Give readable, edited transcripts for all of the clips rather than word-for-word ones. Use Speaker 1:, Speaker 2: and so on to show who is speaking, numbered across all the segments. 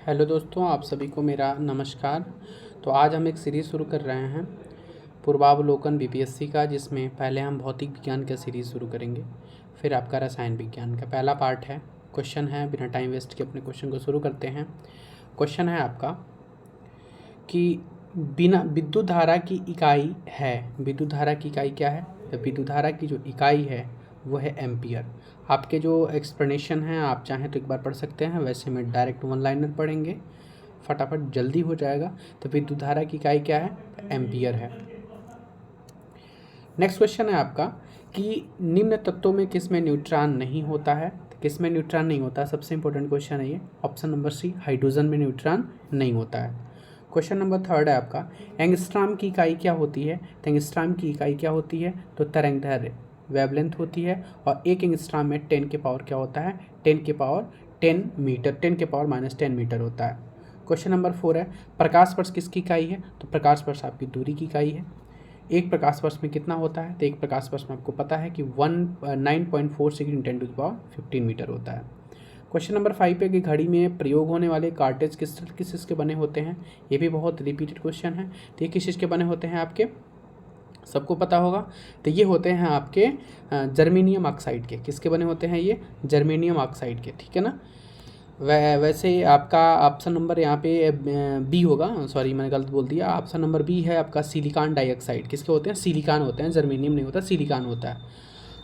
Speaker 1: Hello दोस्तों, आप सभी को मेरा नमस्कार। तो आज हम एक सीरीज़ शुरू कर रहे हैं पूर्वावलोकन बीपीएससी का, जिसमें पहले हम भौतिक विज्ञान का सीरीज़ शुरू करेंगे, फिर आपका रसायन विज्ञान का पहला पार्ट है। क्वेश्चन है, बिना टाइम वेस्ट के अपने क्वेश्चन को शुरू करते हैं। क्वेश्चन है आपका कि बिना विद्युत धारा की इकाई है। विद्युत धारा की इकाई क्या है? तो विद्युत धारा की जो इकाई है वो है एम्पियर। आपके जो एक्सप्लेनेशन हैं आप चाहें तो एक बार पढ़ सकते हैं, वैसे में डायरेक्ट वन लाइनर पढ़ेंगे, फटाफट जल्दी हो जाएगा। तो विद्युत धारा की इकाई क्या है? एम्पियर है। नेक्स्ट क्वेश्चन है आपका कि निम्न तत्वों में किस में न्यूट्रॉन नहीं होता है? तो किस में न्यूट्रॉन नहीं होता? सबसे इंपॉर्टेंट क्वेश्चन है ये। ऑप्शन नंबर सी, हाइड्रोजन में न्यूट्रॉन नहीं होता है। क्वेश्चन नंबर थर्ड है आपका, एंगस्ट्रॉम की इकाई क्या होती है? तो एंगस्ट्रॉम की इकाई क्या होती है? तो तरंगदैर्घ्य, वेवलेंथ होती है। और एक एंगस्ट्रॉम में 10 के पावर क्या होता है? 10 के पावर 10 मीटर, 10 के पावर -10 मीटर होता है। क्वेश्चन नंबर 4 है, प्रकाश वर्ष किसकी इकाई है? तो प्रकाश वर्ष आपकी दूरी की इकाई है। एक प्रकाश वर्ष में कितना होता है? तो एक प्रकाश वर्ष में आपको पता है कि 9.46 × 10⁻15 मीटर होता है। क्वेश्चन नंबर 5 पे कि घड़ी में प्रयोग होने वाले कार्टेज किस चीज़ के बने होते हैं? ये भी बहुत रिपीटेड क्वेश्चन है। तो ये किस चीज़ के बने होते हैं आपके? सबको पता होगा। तो ये होते हैं आपके जर्मेनियम ऑक्साइड के। किसके बने होते हैं ये? जर्मेनियम ऑक्साइड के, ठीक है ना। वैसे आपका ऑप्शन नंबर यहाँ पे बी होगा, सॉरी मैंने गलत बोल दिया। ऑप्शन नंबर बी है आपका सिलिकॉन डाइऑक्साइड। किसके होते हैं? सिलिकॉन होते हैं, जर्मेनियम नहीं होता, सिलिकॉन होता है।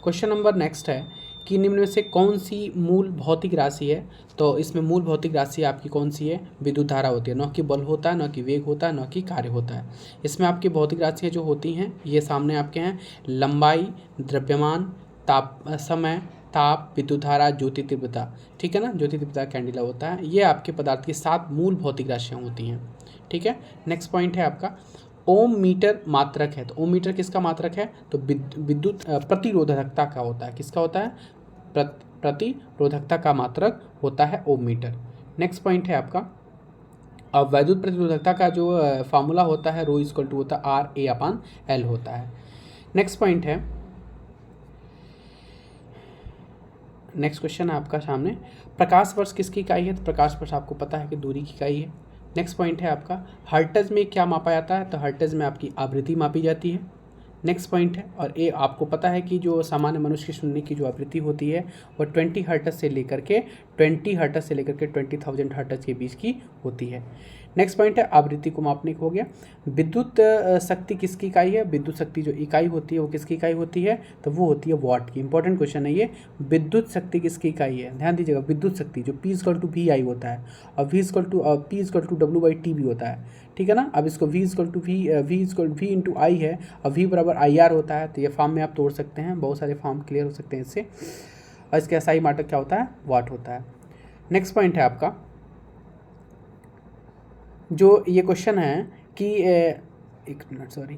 Speaker 1: क्वेश्चन नंबर नेक्स्ट है कि निम्न में से कौन सी मूल भौतिक राशि है? तो इसमें मूल भौतिक राशि आपकी कौन सी है? विद्युत धारा होती है। न कि बल होता है, न कि वेग होता है, न कि कार्य होता है। इसमें आपकी भौतिक राशियाँ जो होती हैं ये सामने आपके हैं, लंबाई, द्रव्यमान, ताप, समय, ताप, विद्युत धारा, ज्योति तीव्रता, ठीक है ना। ज्योति तीव्रता कैंडिला होता है। ये आपके पदार्थ की 7 मूल भौतिक राशियाँ होती हैं, ठीक है। नेक्स्ट पॉइंट है आपका, ओम मीटर मात्रक है। तो ओम मीटर किसका मात्रक है? तो विद्युत प्रतिरोधकता का होता है। किसका होता है? प्रतिरोधकता का मात्रक होता है ओम मीटर। नेक्स्ट पॉइंट है आपका, अब वैद्युत प्रतिरोधकता का जो फार्मूला होता है रो इक्वल टू होता है RA/L होता है। नेक्स्ट पॉइंट है, नेक्स्ट क्वेश्चन है आपका सामने, प्रकाश वर्ष किसकी इकाई है? तो प्रकाश वर्ष आपको पता है कि दूरी की इकाई है। नेक्स्ट पॉइंट है आपका, हर्ट्ज में क्या मापा जाता है? तो हर्ट्ज में आपकी आवृत्ति मापी जाती है। नेक्स्ट पॉइंट है, और ये आपको पता है कि जो सामान्य मनुष्य की सुनने की जो आवृत्ति होती है वो 20 हर्ट्ज से लेकर के 20,000 हर्ट्ज के बीच की होती है। नेक्स्ट पॉइंट है, आवृत्ति को मापने को हो गया। विद्युत शक्ति किसकी इकाई है? विद्युत शक्ति जो इकाई होती है वो किसकी इकाई होती है? तो वो होती है वाट की। इंपॉर्टेंट क्वेश्चन है ये, विद्युत शक्ति किसकी इकाई है? ध्यान दीजिएगा, विद्युत शक्ति जो P=VI होता है, और P=W/T भी होता है, ठीक है ना। अब इसको V=I है, और V=IR होता है। तो ये फॉर्म में आप तोड़ सकते हैं, बहुत सारे फॉर्म क्लियर हो सकते हैं इससे। और इसके SI मात्रक क्या होता है? वाट होता है। नेक्स्ट पॉइंट है आपका, जो ये क्वेश्चन है कि एक मिनट सॉरी,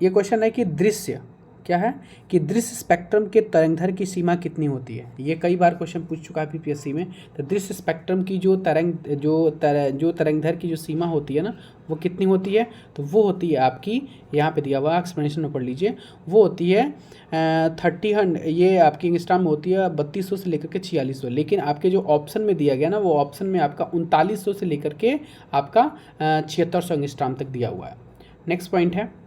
Speaker 1: ये क्वेश्चन है कि दृश्य क्या है कि दृश्य स्पेक्ट्रम के तरंगदैर्घ्य की सीमा कितनी होती है? ये कई बार क्वेश्चन पूछ चुका है पीपीएससी में। तो दृश्य स्पेक्ट्रम की जो तरंगदैर्घ्य की जो सीमा होती है ना, वो कितनी होती है? तो वो होती है आपकी, यहाँ पे दिया हुआ एक्सप्लेनेशन में पढ़ लीजिए, वो होती है 30, ये आपकी एंगस्ट्रॉम में होती है 3200 से लेकर के 4600। लेकिन आपके जो ऑप्शन में दिया गया ना, वो ऑप्शन में आपका 3900 से लेकर के आपका 7600 एंगस्ट्रॉम तक दिया हुआ है। नेक्स्ट पॉइंट है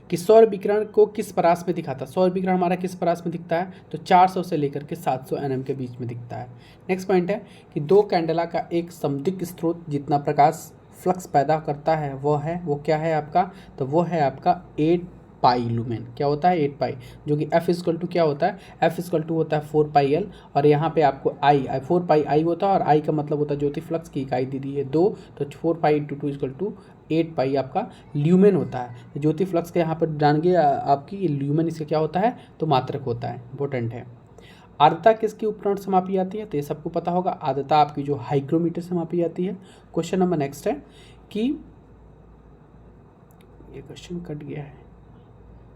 Speaker 1: कि सौर विकिरण को किस परास में दिखाता है? सौर विकिरण हमारा किस परास में दिखता है? तो 400 से लेकर के 700 nm के बीच में दिखता है। नेक्स्ट पॉइंट है कि 2 कैंडेला का एक समदिग्ध स्रोत जितना प्रकाश फ्लक्स पैदा करता है वो क्या है आपका? तो वो है आपका 8 पाई लुमेन। क्या होता है? 8 पाई, जो कि F= क्या होता है? F= होता है 4πL, और यहाँ पे आपको 4πI होता है, और I का मतलब होता है ज्योति फ्लक्स की इकाई दी दी है 2, तो 4π × 2 = 8 पाई आपका ल्यूमेन होता है। ज्योति फ्लक्स के यहाँ पर जानिए आपकी ल्यूमेन इसका क्या होता है? तो मात्रक होता है, इंपॉर्टेंट है। आर्द्रता किसके उपकरण से मापी जाती है? तो ये सबको पता होगा, आर्द्रता आपकी जो हाइग्रोमीटर से मापी जाती है। क्वेश्चन नंबर नेक्स्ट है कि ये क्वेश्चन कट गया है,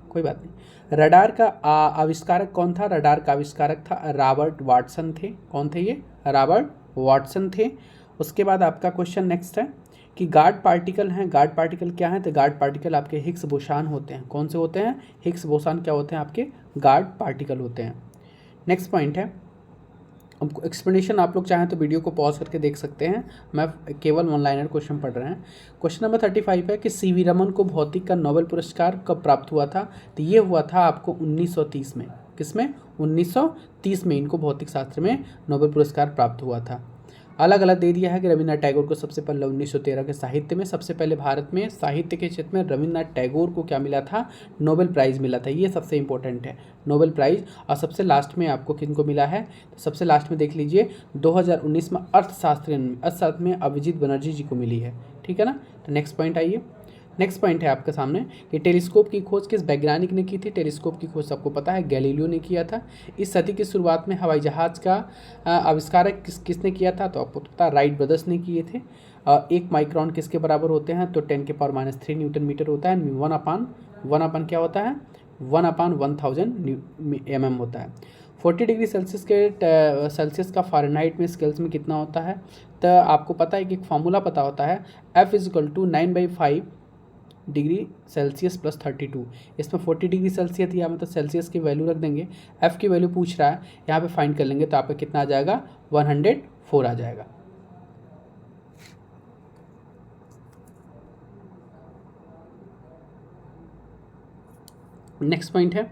Speaker 1: कोई बात नहीं। रडार का आविष्कारक कौन था? रडार का आविष्कारक था रॉबर्ट वाटसन थे। कौन थे ये? रॉबर्ट वाटसन थे। उसके बाद आपका क्वेश्चन नेक्स्ट है कि गार्ड पार्टिकल हैं। गार्ड पार्टिकल क्या है? तो गार्ड पार्टिकल आपके हिग्स बोसान होते हैं। कौन से होते हैं? हिग्स बोसान क्या होते हैं? आपके गार्ड पार्टिकल होते हैं। नेक्स्ट पॉइंट है, हमको एक्सप्लेनेशन आप लोग चाहें तो वीडियो को पॉज करके देख सकते हैं, मैं केवल वन लाइनर क्वेश्चन पढ़ रहे हैं। क्वेश्चन नंबर 35 है कि सीवी रमन को भौतिक का नोबेल पुरस्कार कब प्राप्त हुआ था? तो ये हुआ था आपको 1930 में। किसमें? 1930 में इनको भौतिक शास्त्र में नोबेल पुरस्कार प्राप्त हुआ था। अलग अलग दे दिया है कि रविन्द्रनाथ टैगोर को सबसे पहले 1913 के साहित्य में, सबसे पहले भारत में साहित्य के क्षेत्र में रविन्द्रनाथ टैगोर को क्या मिला था? नोबेल प्राइज़ मिला था। ये सबसे इंपॉर्टेंट है, नोबेल प्राइज़। और सबसे लास्ट में आपको किनको मिला है? तो सबसे लास्ट में देख लीजिए 2019 में अर्थशास्त्र में अभिजीत बनर्जी जी को मिली है। ठीक है ना। तो नेक्स्ट पॉइंट आइए। नेक्स्ट पॉइंट है आपके सामने कि टेलीस्कोप की खोज किस वैज्ञानिक ने की थी? टेलीस्कोप की खोज सबको पता है, गैलीलियो ने किया था। इस सदी की शुरुआत में हवाई जहाज़ का आविष्कार किसने किया था? तो आपको पता है राइट ब्रदर्स ने किए थे। 1 माइक्रोन किसके बराबर होते हैं? तो 10⁻³ न्यूटन मीटर होता है। 1/1 क्या होता है? 1/1000 mm होता है। 40 डिग्री सेल्सियस का फ़ारेनहाइट में स्केल्स में कितना होता है? तो आपको पता है कि एक फार्मूला पता होता है, F = 9/5 डिग्री सेल्सियस + 32। इसमें 40 डिग्री सेल्सियस दिया, मतलब सेल्सियस की वैल्यू रख देंगे, एफ़ की वैल्यू पूछ रहा है, यहाँ पे फाइंड कर लेंगे तो आपका कितना आ जाएगा? 104 आ जाएगा। नेक्स्ट पॉइंट है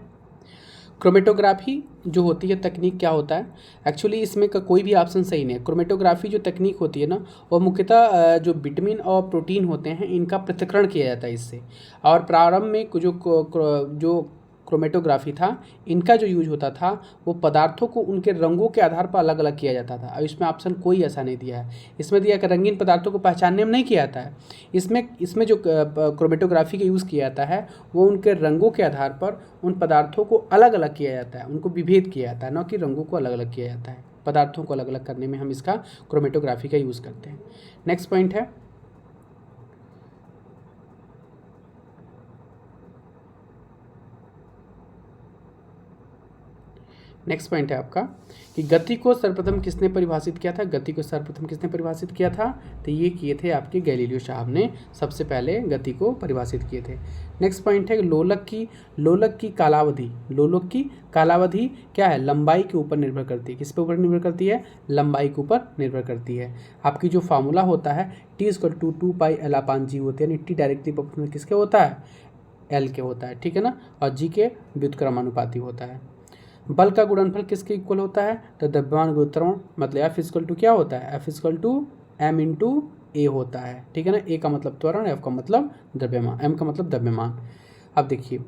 Speaker 1: क्रोमेटोग्राफी जो होती है तकनीक क्या होता है? एक्चुअली इसमें का कोई भी ऑप्शन सही नहीं है। क्रोमेटोग्राफी जो तकनीक होती है ना, वो मुख्यतः जो विटामिन और प्रोटीन होते हैं इनका पृथक्करण किया जाता है इससे। और प्रारंभ में जो क्रोमेटोग्राफी था, इनका जो यूज होता था वो पदार्थों को उनके रंगों के आधार पर अलग अलग किया जाता था। और इसमें ऑप्शन कोई ऐसा नहीं दिया है। इसमें दिया कि रंगीन पदार्थों को पहचानने में नहीं किया जाता है। इसमें जो क्रोमेटोग्राफी का यूज़ किया जाता है वो उनके रंगों के आधार पर उन पदार्थों को अलग अलग किया जाता है, उनको विभेद किया जाता है, न कि रंगों को अलग अलग किया जाता है। पदार्थों को अलग अलग करने में हम इसका क्रोमेटोग्राफी का यूज़ करते हैं। नेक्स्ट पॉइंट है आपका कि गति को सर्वप्रथम किसने परिभाषित किया था? गति को सर्वप्रथम किसने परिभाषित किया था? तो ये किए थे आपके गैलीलियो साहब ने सबसे पहले गति को परिभाषित किए थे। नेक्स्ट पॉइंट है लोलक की कालावधि। लोलक की कालावधि क्या है? लंबाई के ऊपर निर्भर करती है। किस पे ऊपर निर्भर करती है? लंबाई के ऊपर निर्भर करती है। आपकी जो फार्मूला होता है T = 2πL/g होती है, यानी T डायरेक्टली प्रोपोर्शनल किसके होता है? L के होता है। ठीक है ना। और G के व्युत्क्रमानुपाती होता है। बल का गुणनफल किसके इक्वल होता है? तो द्रव्यमान गुरुत्वाकर्षण, मतलब F = क्या होता है? F = m × a होता है। ठीक है ना। a का मतलब त्वरण, F का मतलब द्रव्यमान, m का मतलब द्रव्यमान। अब देखिए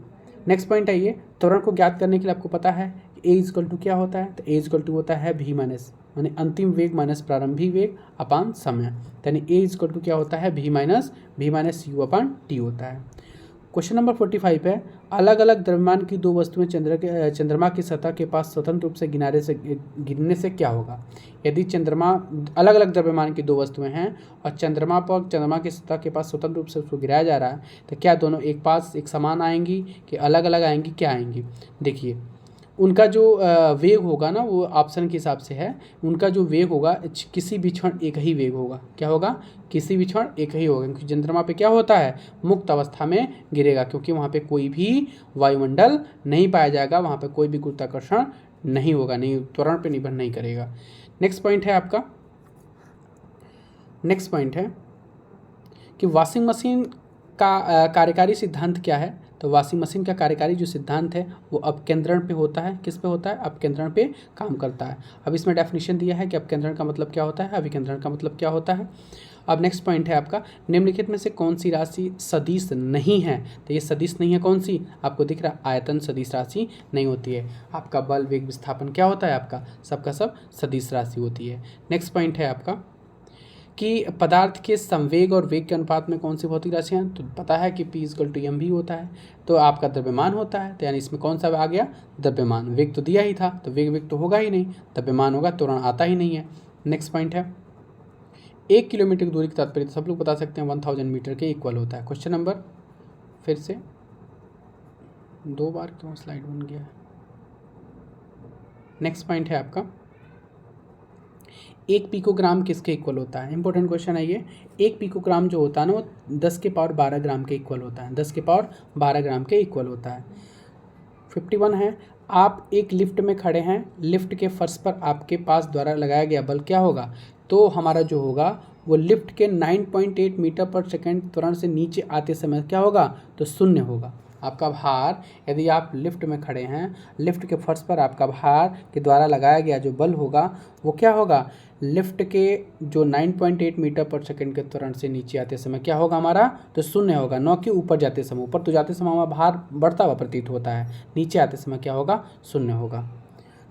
Speaker 1: नेक्स्ट पॉइंट है ये त्वरण को ज्ञात करने के लिए आपको पता है a = क्या होता है? तो a = होता है v- यानी अंतिम वेग माइनस प्रारंभिक वेग अपान समय, यानी a = क्या होता है? v - u/t होता है। क्वेश्चन नंबर 45 है अलग अलग द्रव्यमान की दो वस्तुएं चंद्रमा की सतह के पास स्वतंत्र रूप से गिरने से क्या होगा? यदि चंद्रमा अलग अलग द्रव्यमान की दो वस्तुएं हैं और चंद्रमा की सतह के पास स्वतंत्र रूप से उसको गिराया जा रहा है, तो क्या दोनों एक समान आएंगी कि अलग अलग आएंगी? क्या आएंगी? देखिए उनका जो वेग होगा ना, वो ऑप्शन के हिसाब से है। उनका जो वेग होगा किसी भी क्षण एक ही वेग होगा। क्या होगा? किसी भी क्षण एक ही होगा, क्योंकि चंद्रमा पे क्या होता है? मुक्त अवस्था में गिरेगा, क्योंकि वहाँ पे कोई भी वायुमंडल नहीं पाया जाएगा, वहाँ पे कोई भी गुरुत्वाकर्षण नहीं होगा, नहीं त्वरण पे निर्भर नहीं करेगा। नेक्स्ट पॉइंट है आपका, नेक्स्ट पॉइंट है कि वॉशिंग मशीन का कार्यकारी सिद्धांत क्या है? तो वॉशिंग मशीन का कार्यकारी जो सिद्धांत है वो अपकेंद्रण पे होता है। किस पे होता है? अपकेंद्रण पे काम करता है। अब इसमें डेफिनेशन दिया है कि अपकेंद्रण का मतलब क्या होता है, अभिकेंद्रण का मतलब क्या होता है। अब नेक्स्ट पॉइंट है आपका निम्नलिखित में से कौन सी राशि सदिश नहीं है? तो ये सदिश नहीं है कौन सी? आपको दिख रहा है आयतन सदिश राशि नहीं होती है। आपका बल वेग विस्थापन क्या होता है? आपका सबका सब सदिश राशि होती है। नेक्स्ट पॉइंट है आपका कि पदार्थ के संवेग और वेग के अनुपात में कौन सी भौतिक राशियाँ? तो पता है कि P = mv होता है। तो आपका द्रव्यमान होता है, तो यानी इसमें कौन सा आ गया? द्रव्यमान। वेग तो दिया ही था, तो वेग तो होगा ही नहीं, द्रव्यमान होगा, त्वरण आता ही नहीं है। नेक्स्ट पॉइंट है 1 किलोमीटर की दूरी की तात्पर्य सब लोग बता सकते हैं 1000 मीटर के इक्वल होता है। क्वेश्चन नंबर फिर से 2 बार क्यों स्लाइड बन गया है? नेक्स्ट पॉइंट है आपका 1 पिकोग्राम किसके इक्वल होता है? इंपॉर्टेंट क्वेश्चन है ये। 1 पिकोग्राम जो होता है ना वो 10⁻12 ग्राम के इक्वल होता है। 10⁻12 ग्राम के इक्वल होता है। 51 है आप एक लिफ्ट में खड़े हैं, लिफ्ट के फर्श पर आपके पास द्वारा लगाया गया बल क्या होगा, तो हमारा जो होगा वो लिफ्ट के 9.8 मीटर पर सेकेंड त्वरण से नीचे आते समय क्या होगा, तो शून्य होगा। आपका भार, यदि आप लिफ्ट में खड़े हैं, लिफ्ट के फर्श पर आपका भार के द्वारा लगाया गया जो बल होगा वो क्या होगा, लिफ्ट के जो 9.8 मीटर पर सेकेंड के त्वरण से नीचे आते समय क्या होगा हमारा, तो शून्य होगा। न कि ऊपर जाते समय, ऊपर तो जाते समय हमारा भार बढ़ता हुआ प्रतीत होता है, नीचे आते समय क्या होगा, शून्य होगा।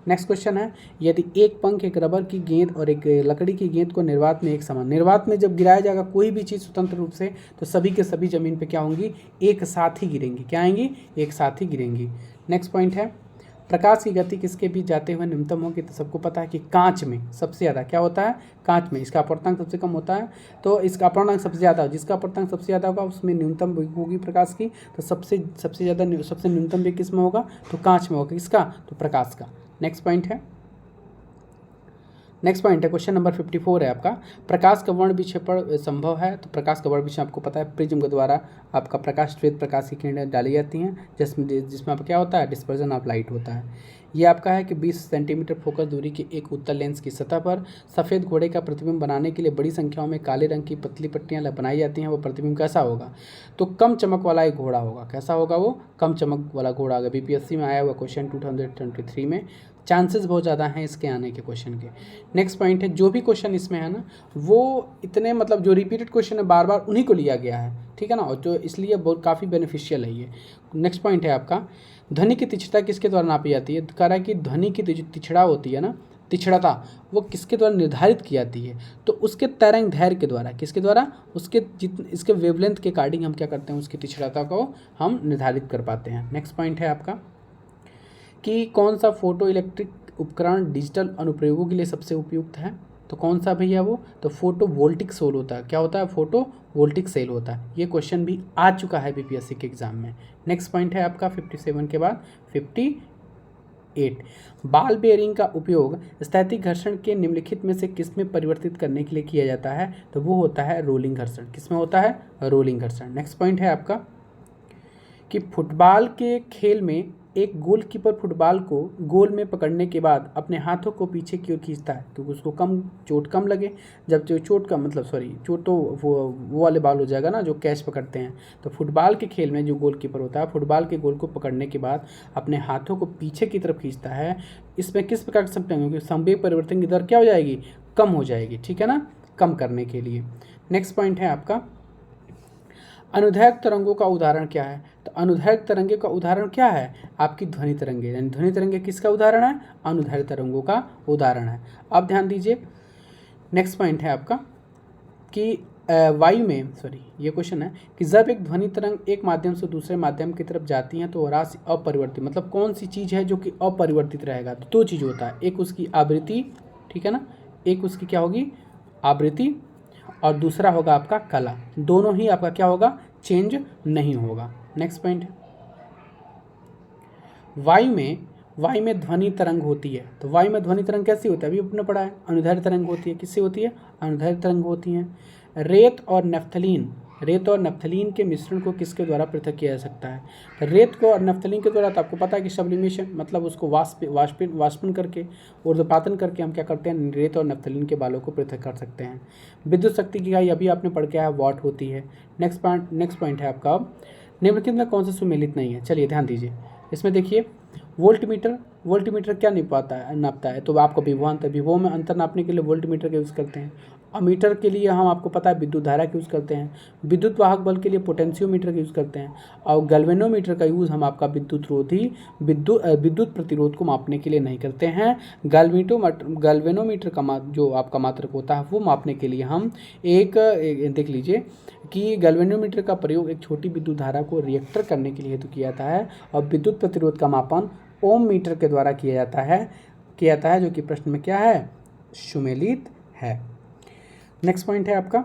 Speaker 1: नेक्स्ट क्वेश्चन है, यदि एक पंख, एक रबर की गेंद और एक लकड़ी की गेंद को निर्वात में एक समान, निर्वात में जब गिराया जाएगा कोई भी चीज़ स्वतंत्र रूप से, तो सभी के सभी जमीन पे क्या होंगी, एक साथ ही गिरेंगी। क्या आएंगी, एक साथ ही गिरेंगी। नेक्स्ट पॉइंट है, प्रकाश की गति किसके बीच जाते हुए न्यूनतम होगी, तो सबको पता है कि कांच में सबसे ज़्यादा क्या होता है, कांच में इसका अपवर्तनांक सबसे कम होता है, तो इसका अपवर्तनांक सबसे ज़्यादा, जिसका अपवर्तनांक सबसे ज़्यादा होगा उसमें न्यूनतम वेग होगी प्रकाश की, तो सबसे ज़्यादा सबसे न्यूनतम वेग किस में होगा, तो कांच में होगा। किसका, तो प्रकाश का। नेक्स्ट पॉइंट है, क्वेश्चन नंबर 54 है आपका, प्रकाश का वर्ण विक्षेपण संभव है, तो प्रकाश का वर्ण विक्षेपण आपको पता है, प्रिज्म के द्वारा आपका प्रकाश, श्वेत प्रकाश की किरणें डाली जाती हैं, जिसमें आपका क्या होता है, डिस्पर्जन ऑफ लाइट होता है। ये आपका है कि 20 सेंटीमीटर फोकस दूरी के एक उत्तल लेंस की सतह पर सफ़ेद घोड़े का प्रतिबिंब बनाने के लिए बड़ी संख्याओं में काले रंग की पतली पट्टियां बनाई जाती हैं। वो प्रतिबिंब कैसा होगा, तो कम चमक वाला एक घोड़ा होगा। कैसा होगा वो, कम चमक वाला घोड़ा होगा। बीपीएससी में आया हुआ क्वेश्चन 2023 में, चांसेस बहुत ज़्यादा हैं इसके आने के क्वेश्चन के। नेक्स्ट पॉइंट है, जो भी क्वेश्चन इसमें है ना वो इतने मतलब जो रिपीटेड क्वेश्चन है बार बार उन्हीं को लिया गया है, ठीक है ना, और जो इसलिए बहुत काफ़ी बेनिफिशियल है ये। नेक्स्ट पॉइंट है आपका, ध्वनि की तीक्ष्णता किसके द्वारा नापी जाती है, कह रहा है कि ध्वनि की जो तीक्ष्णता होती है ना, तीक्ष्णता वो किसके द्वारा निर्धारित की जाती है, तो उसके तरंग दैर्घ्य के द्वारा। किसके द्वारा, उसके इसके वेवलेंथ के अकॉर्डिंग हम क्या करते हैं, उसकी तीक्ष्णता को हम निर्धारित कर पाते हैं। नेक्स्ट पॉइंट है आपका कि कौन सा फोटो इलेक्ट्रिक उपकरण डिजिटल अनुप्रयोगों के लिए सबसे उपयुक्त है, तो कौन सा भैया वो, तो फोटो वोल्टिक सेल होता है। क्या होता है, फोटो वोल्टिक सेल होता है। ये क्वेश्चन भी आ चुका है बीपीएससी के एग्जाम में। नेक्स्ट पॉइंट है आपका 57 के बाद 58, बॉल बेयरिंग का उपयोग स्थैतिक घर्षण के निम्नलिखित में से किसमें परिवर्तित करने के लिए किया जाता है, तो वो होता है रोलिंग घर्षण। किसमें होता है, रोलिंग घर्षण। नेक्स्ट पॉइंट है आपका कि फुटबॉल के खेल में एक गोलकीपर फुटबॉल को गोल में पकड़ने के बाद अपने हाथों को पीछे की ओर खींचता है, तो उसको चोट कम लगे। जब जो चोट तो वो वाले बॉल हो जाएगा ना जो कैच पकड़ते हैं। तो फुटबॉल के खेल में जो गोलकीपर होता है फुटबॉल के गोल को पकड़ने के बाद अपने हाथों को पीछे की तरफ खींचता है। इसमें किस प्रकार से क्योंकि संवेग परिवर्तन की दर क्या हो जाएगी, कम हो जाएगी, ठीक है ना, कम करने के लिए। नेक्स्ट पॉइंट है आपका, अनुदैर्घ्य तरंगों का उदाहरण क्या है, तो अनुदैर्घ्य तरंगे का उदाहरण क्या है, आपकी ध्वनि तरंगे। यानी ध्वनि तरंगे किसका उदाहरण है, अनुदैर्घ्य तरंगों का उदाहरण है। अब ध्यान दीजिए, नेक्स्ट पॉइंट है आपका कि वायु में ये क्वेश्चन है कि जब एक ध्वनि तरंग एक माध्यम से दूसरे माध्यम की तरफ जाती है तो राशि अपरिवर्तित, मतलब कौन सी चीज़ है जो कि अपरिवर्तित रहेगा, तो दो चीज़ होता है, एक उसकी आवृत्ति, ठीक है ना, एक उसकी क्या होगी, आवृत्ति, और दूसरा होगा आपका कला। दोनों ही आपका क्या होगा, चेंज नहीं होगा। नेक्स्ट पॉइंट, वायु में ध्वनि तरंग होती है, तो वायु में ध्वनि तरंग कैसी होती है, अभी आपने पढ़ा है, अनुदैर्घ्य तरंग होती है। किससे होती है, अनुदैर्घ्य तरंग होती है। रेत और नफ्थलीन के मिश्रण को किसके द्वारा पृथक किया जा सकता है, तो रेत को और नफ्थलीन के द्वारा, तो आपको पता है कि सब्लिमेशन मतलब उसको वाष्पन करके, ऊर्ध्वपातन करके हम क्या करते हैं, रेत और नफ्थलीन के बालों को पृथक कर सकते हैं। विद्युत शक्ति की इकाई अभी आपने पढ़ के आया, वाट होती है। नेक्स्ट पॉइंट है आपका, निम्नलिखित में कौन सा सुमेलित नहीं है, चलिए ध्यान दीजिए, इसमें देखिए वोल्टमीटर क्या नापता है, तो आपको विभव में अंतर नापने के लिए वोल्टमीटर का यूज़ करते हैं। अमीटर के लिए हम आपको पता है विद्युत धारा का यूज़ करते हैं। विद्युत वाहक बल के लिए पोटेंशियोमीटर का यूज़ करते हैं। और गैल्वेनोमीटर का यूज़ हम आपका विद्युत प्रतिरोध को मापने के लिए नहीं करते हैं। गैल्वेनोमीटर का जो आपका मात्रक होता है वो मापने के लिए हम एक देख लीजिए कि गैल्वेनोमीटर का प्रयोग एक छोटी विद्युत धारा को रिएक्टर करने के लिए हेतु किया जाता है, और विद्युत प्रतिरोध का मापन ओम मीटर के द्वारा किया जाता है, जो कि प्रश्न में क्या है, सुमेलित है। नेक्स्ट पॉइंट है आपका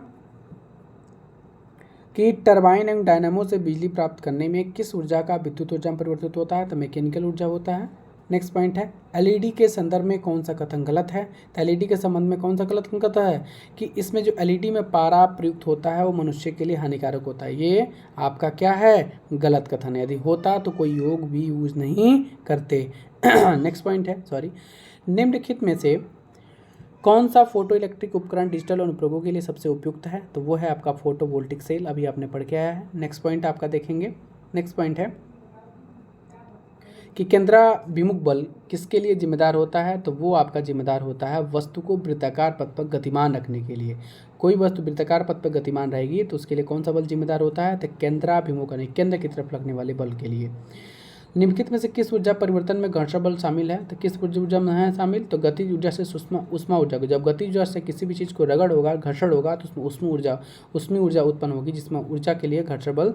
Speaker 1: कि टरबाइन एवं डायनामो से बिजली प्राप्त करने में किस ऊर्जा का विद्युत ऊर्जा में परिवर्तित होता है, तो मैकेनिकल ऊर्जा होता है। नेक्स्ट पॉइंट है, एलईडी के संदर्भ में कौन सा कथन गलत है, तो एलईडी के संबंध में कौन सा गलत कथन है कि इसमें जो एलईडी में पारा प्रयुक्त होता है वो मनुष्य के लिए हानिकारक होता है। ये आपका क्या है, गलत कथन है। यदि होता तो कोई योग भी यूज नहीं करते। नेक्स्ट पॉइंट है, सॉरी, निम्नलिखित में से कौन सा फोटो इलेक्ट्रिक उपकरण डिजिटल अनुप्रयोगों के लिए सबसे उपयुक्त है? तो वो है आपका फोटोवोल्टिक सेल, अभी आपने पढ़ के आया है। नेक्स्ट पॉइंट आपका देखेंगे, नेक्स्ट पॉइंट है कि केंद्राभिमुख बल किसके लिए जिम्मेदार होता है? तो वो आपका जिम्मेदार होता है वस्तु को वृत्ताकार पथ पर गतिमान रखने के लिए। कोई वस्तु वृत्ताकार पथ पर गतिमान रहेगी तो उसके लिए कौन सा बल जिम्मेदार होता है? तो केंद्राभिमुख यानी केंद्र की तरफ लगने वाले बल के लिए। निम्नलिखित में से किस ऊर्जा परिवर्तन में घर्षण बल शामिल है? तो किस ऊर्जा में है शामिल? तो गतिज ऊर्जा से उष्मा ऊर्जा को, जब गतिज ऊर्जा से किसी भी चीज़ को रगड़ होगा, घर्षण होगा, तो उसमें उष्मी ऊर्जा उत्पन्न होगी, जिसमें ऊर्जा के लिए घर्षण बल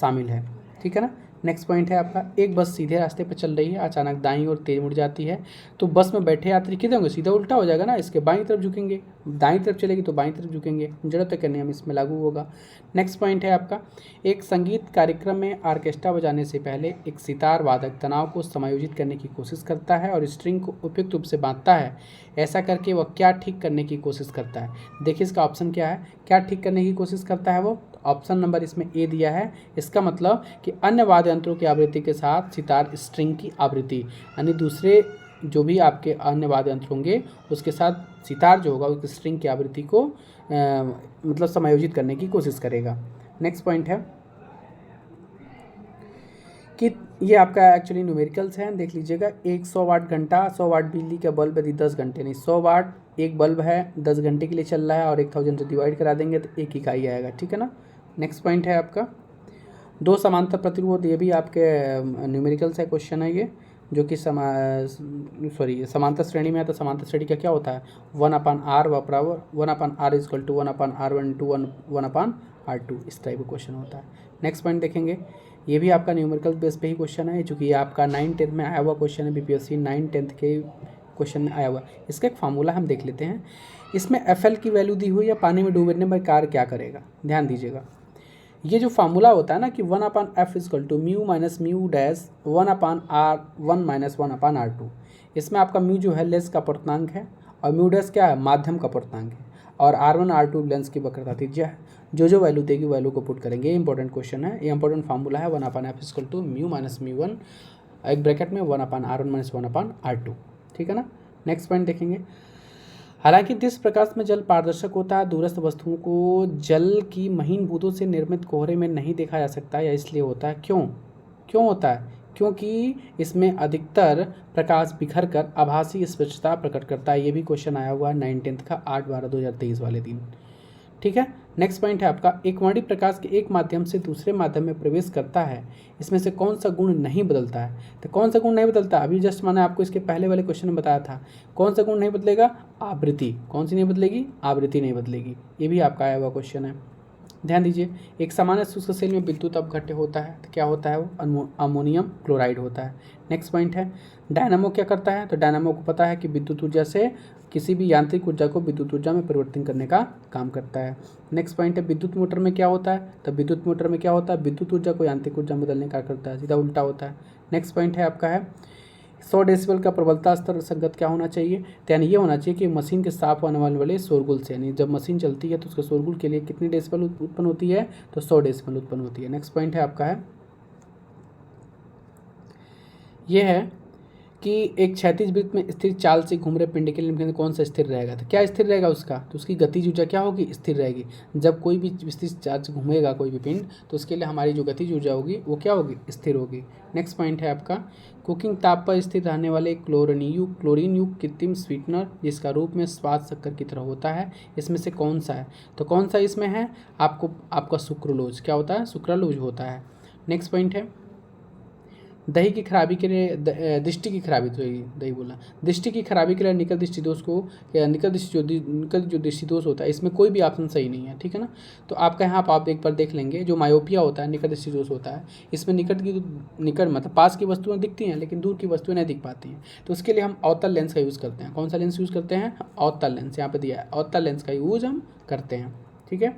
Speaker 1: शामिल है। ठीक है ना। नेक्स्ट पॉइंट है आपका, एक बस सीधे रास्ते पर चल रही है, अचानक दाईं ओर तेज मुड़ जाती है, तो बस में बैठे यात्री किधर होंगे? सीधा उल्टा हो जाएगा ना, इसके बाईं तरफ झुकेंगे, दाईं तरफ चलेगी तो बाईं तरफ झुकेंगे, जड़त्व का नियम इसमें लागू होगा। नेक्स्ट पॉइंट है आपका, एक संगीत कार्यक्रम में ऑर्केस्ट्रा बजाने से पहले एक सितार वादक तनाव को समायोजित करने की कोशिश करता है और स्ट्रिंग को उपयुक्त रूप से बांधता है। ऐसा करके वह क्या ठीक करने की कोशिश करता है? देखिए इसका ऑप्शन क्या है, क्या ठीक करने की कोशिश करता है वो? ऑप्शन नंबर इसमें ए दिया है। इसका मतलब कि अन्य वाद्य यंत्रों की आवृत्ति के साथ सितार स्ट्रिंग की आवृत्ति, यानी दूसरे जो भी आपके अन्य वाद्य यंत्र होंगे उसके साथ सितार जो होगा उसकी स्ट्रिंग की आवृत्ति को मतलब समायोजित करने की कोशिश करेगा। नेक्स्ट पॉइंट है कि ये आपका एक्चुअली न्यूमेरिकल्स हैं, देख लीजिएगा। 100 वाट घंटा, 100 वाट बिजली का बल्ब यदि 10 घंटे, नहीं 100 वाट एक बल्ब है 10 घंटे के लिए चल रहा है और 1000 से डिवाइड करा देंगे तो एक इकाई आएगा। ठीक है ना। नेक्स्ट पॉइंट है आपका, दो समांतर प्रतिरोध, ये भी आपके न्यूमेरिकल्स है, क्वेश्चन है ये, जो कि समांतर श्रेणी में है। तो समांतर श्रेणी का क्या होता है? 1/r बराबर 1/r is equal to 1/r1 into 1/r2, इस टाइप का क्वेश्चन होता है। नेक्स्ट पॉइंट देखेंगे, ये भी आपका न्यूमेरिकल बेस पे ही क्वेश्चन है, चूँकि ये आपका 9th-10th में आया हुआ क्वेश्चन है, बीपीएससी 9th-10th के क्वेश्चन में आया हुआ। इसका एक फार्मूला हम देख लेते हैं। इसमें FL की वैल्यू दी हुई है, पानी में डूबने पर कार्य क्या करेगा? ध्यान दीजिएगा, ये जो फार्मूला होता है ना कि 1/f equal to mu minus mu dash 1/r1 minus 1/r2, इसमें आपका म्यू जो है लेंस का अपर्तनांक है और म्यू डैश क्या है? माध्यम का अपर्तनांक है, और r1 r2 लेंस की वक्रता त्रिज्या है। जो वैल्यू देगी वैल्यू को पुट करेंगे। ये इंपॉर्टेंट क्वेश्चन है, ये इंपॉर्टेंट फार्मूला है 1/f equal to mu minus mu 1 एक ब्रैकेट में 1/r1 माइनस 1/r2। ठीक है ना। नेक्स्ट पॉइंट देखेंगे, हालांकि जिस प्रकाश में जल पारदर्शक होता है, दूरस्थ वस्तुओं को जल की महीन बूंदों से निर्मित कोहरे में नहीं देखा जा सकता, या इसलिए होता है? क्यों होता है? क्योंकि इसमें अधिकतर प्रकाश बिखर कर आभासी स्पष्टता प्रकट करता है। ये भी क्वेश्चन आया हुआ है 9th-10th का 8/12/2023 वाले दिन। ठीक है। नेक्स्ट पॉइंट है आपका, एक वर्णिक प्रकाश के एक माध्यम से दूसरे माध्यम में प्रवेश करता है, इसमें से कौन सा गुण नहीं बदलता है? तो कौन सा गुण नहीं बदलता? अभी जस्ट मैंने आपको इसके पहले वाले क्वेश्चन में बताया था, कौन सा गुण नहीं बदलेगा? आवृत्ति। कौन सी नहीं बदलेगी? आवृत्ति नहीं बदलेगी। ये भी आपका आया हुआ क्वेश्चन है। ध्यान दीजिए, एक सामान्य शुष्क सेल में विद्युत अपघट्य होता है, तो क्या होता है वो? अमोनियम क्लोराइड होता है। नेक्स्ट पॉइंट है, डायनामो क्या करता है? तो डायनामो को पता है कि विद्युत ऊर्जा से किसी भी यांत्रिक ऊर्जा को विद्युत ऊर्जा में परिवर्तन करने का काम करता है। नेक्स्ट पॉइंट है, विद्युत मोटर में क्या होता है? तो विद्युत मोटर में क्या होता है? विद्युत ऊर्जा को यांत्रिक ऊर्जा में बदलने का करता है, सीधा उल्टा होता है। नेक्स्ट पॉइंट है आपका है 100 डेसिबल का प्रबलता स्तर संगत क्या होना चाहिए? तो यानी ये होना चाहिए कि मशीन के साफ होने वाले शोरगुल से, यानी जब मशीन चलती है तो उसके शोरगुल के लिए कितनी डेसिबल उत्पन्न होती है? तो 100 डेसिबल उत्पन्न होती है। नेक्स्ट पॉइंट है आपका है ये है कि एक क्षैतिज वृत्त में स्थिर चाल से घूम रहे पिंड के लिए कौन सा स्थिर रहेगा? तो क्या स्थिर रहेगा उसका? तो उसकी गतिज ऊर्जा क्या होगी? स्थिर रहेगी। जब कोई भी स्थिर चाल से घूमेगा कोई भी पिंड, तो उसके लिए हमारी जो गतिज ऊर्जा होगी वो क्या होगी? स्थिर होगी। नेक्स्ट पॉइंट है आपका, कुकिंग ताप पर स्थिर रहने वाले क्लोरीन युक्त कृत्रिम स्वीटनर जिसका रूप में स्वाद शक्कर की तरह होता है, इसमें से कौन सा है? तो कौन सा इसमें है? आपका सुक्रोलोज। क्या होता है? सुक्रोलोज होता है। नेक्स्ट पॉइंट है, दही की खराबी के लिए दृष्टि की खराबी, तो दही बोला, दृष्टि की खराबी के लिए निकट दृष्टि दोष को, निकट जो दृष्टि दोष होता है, इसमें कोई भी ऑप्शन सही नहीं है। ठीक है ना। तो आपका यहाँ पर आप एक बार देख लेंगे, जो मायोपिया होता है निकट दृष्टि दोष होता है, इसमें निकट मतलब पास की वस्तुएं दिखती हैं लेकिन दूर की वस्तुएं नहीं दिख पाती हैं, तो उसके लिए हम अवतल लेंस का यूज़ करते हैं। कौन सा लेंस यूज़ करते हैं? अवतल लेंस, यहाँ पर दिया है, अवतल लेंस का यूज़ हम करते हैं। ठीक है।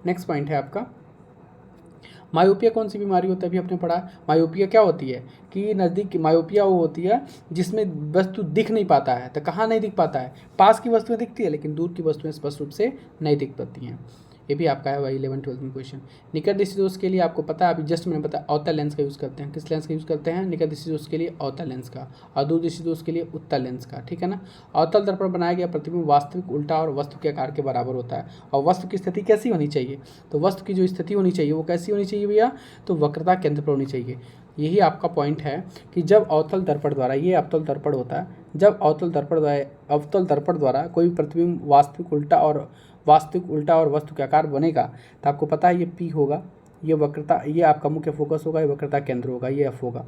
Speaker 1: नेक्स्ट पॉइंट है आपका, मायोपिया कौन सी बीमारी होती है? अभी आपने पढ़ा। मायोपिया क्या होती है कि नज़दीक की मायोपिया वो होती है जिसमें वस्तु दिख नहीं पाता है। तो कहाँ नहीं दिख पाता है? पास की वस्तुएं दिखती है लेकिन दूर की वस्तुएं स्पष्ट रूप से नहीं दिख पाती हैं। ये भी आपका है वही 11th-12th में क्वेश्चन। निकट दृष्टि दोष के लिए आपको पता है, अभी जस्ट मैंने बताया अवतल लेंस का यूज़ करते हैं। किस लेंस का यूज़ करते हैं? निकट दृष्टि दोष के लिए अवतल लेंस का, और दूर दृष्टि दोष के लिए उत्तल लेंस का, ठीक है ना। अवतल दर्पण बनाया गया प्रतिबिंब वास्तविक उल्टा और वस्तु के आकार के बराबर होता है। और वस्तु की स्थिति कैसी होनी चाहिए? तो वस्तु की जो स्थिति होनी चाहिए वो कैसी होनी चाहिए भैया? तो वक्रता केंद्र पर होनी चाहिए। यही आपका पॉइंट है कि जब अवतल दर्पण द्वारा, ये अवतल दर्पण होता है, जब अवतल दर्पण द्वारा कोई प्रतिबिंब वास्तविक उल्टा और वस्तु के आकार बनेगा, तो आपको पता है ये P होगा, ये वक्रता, ये आपका मुख्य फोकस होगा, ये वक्रता केंद्र होगा, ये F होगा।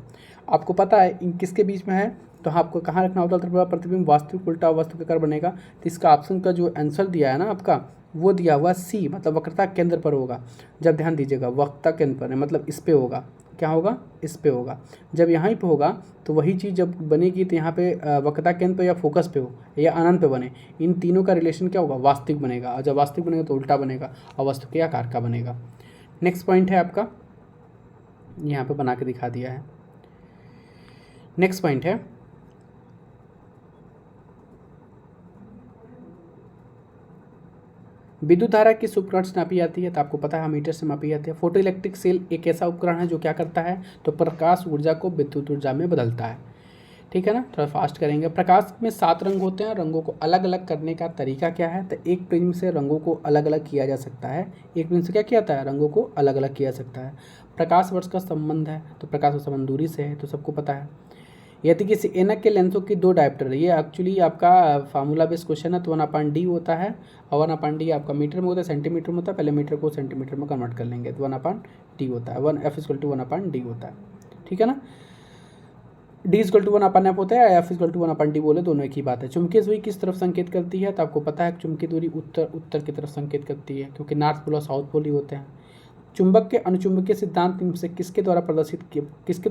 Speaker 1: आपको पता है इन किसके बीच में है, तो आपको कहाँ रखना होता है? प्रतिबिंब वास्तविक उल्टा और वस्तु के आकार बनेगा, तो इसका ऑप्शन का जो आंसर दिया है ना आपका, वो दिया हुआ C, मतलब वक्रता केंद्र पर होगा। जब ध्यान दीजिएगा वक्रता केंद्र पर है, मतलब इस पे होगा, क्या होगा? इस पे होगा। जब यहाँ पे होगा तो वही चीज़ जब बनेगी तो यहाँ पे वक्रता केंद्र पे या फोकस पे हो या अनंत पे बने, इन तीनों का रिलेशन क्या होगा? वास्तविक बनेगा। और जब वास्तविक बनेगा तो उल्टा बनेगा और वस्तु के आकार का बनेगा। नेक्स्ट पॉइंट है आपका, यहाँ पे बना के दिखा दिया है। नेक्स्ट पॉइंट है विद्युत धारा किस उपकरण से नापी जाती है? तो आपको पता है मीटर से मापी जाती है। फोटो इलेक्ट्रिक सेल एक ऐसा उपकरण है जो क्या करता है? तो प्रकाश ऊर्जा को विद्युत ऊर्जा में बदलता है, ठीक है ना। थोड़ा फास्ट करेंगे। प्रकाश में 7 रंग होते हैं, रंगों को अलग अलग करने का तरीका क्या है? तो एक प्रिज्म से रंगों को अलग अलग किया जा सकता है। एक प्रिज्म से क्या किया जाता है? रंगों को अलग अलग किया जा सकता है। प्रकाश वर्ष का संबंध है, तो प्रकाश का संबंध दूरी से है, तो सबको पता है। यदि किसी ऐनक के लेंसों की 2 डायप्टर है, ये एक्चुअली आपका फार्मूला बेस्ड क्वेश्चन है, तो 1/d होता है, और 1/d आपका मीटर में होता है, सेंटीमीटर में होता है। पहले मीटर को सेंटीमीटर में कन्वर्ट कर लेंगे, तो 1/d होता है। 1F=1/d होता है, ठीक है ना। D=1/F होता है, F=1/d बोले, दोनों एक ही बात है। चुंबकीय दूरी किस तरफ संकेत करती है? तो आपको पता है चुंबकीय दूरी उत्तर की तरफ संकेत करती है, क्योंकि नॉर्थ पोल और साउथ पोल ही होते हैं। चुंबक के अनुचुंबकीय सिद्धांत में से किसके द्वारा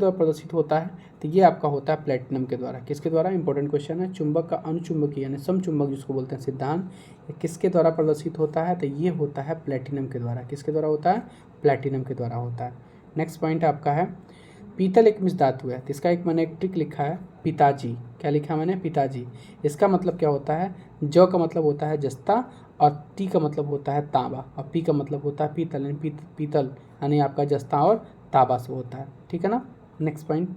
Speaker 1: प्रदर्शित होता है? तो ये आपका होता है प्लेटिनम के द्वारा। किसके द्वारा? इंपॉर्टेंट क्वेश्चन है। चुंबक का अनुचुंबकीय यानी समचुंबक जिसको बोलते हैं सिद्धांत, ये किसके द्वारा प्रदर्शित होता है? तो ये होता है प्लेटिनम के द्वारा। किसके द्वारा होता है? प्लेटिनम के द्वारा होता है। नेक्स्ट पॉइंट आपका है पीतल एक मिश्र धातु है, तो इसका एक मैंने एक ट्रिक लिखा है, पिताजी। क्या लिखा है मैंने? पिताजी। इसका मतलब क्या होता है? ज का मतलब होता है जस्ता, और टी का मतलब होता है तांबा, और पी का मतलब होता है पीतल, यानी पीतल यानी आपका जस्ता और तांबा से होता है, ठीक है ना। नेक्स्ट पॉइंट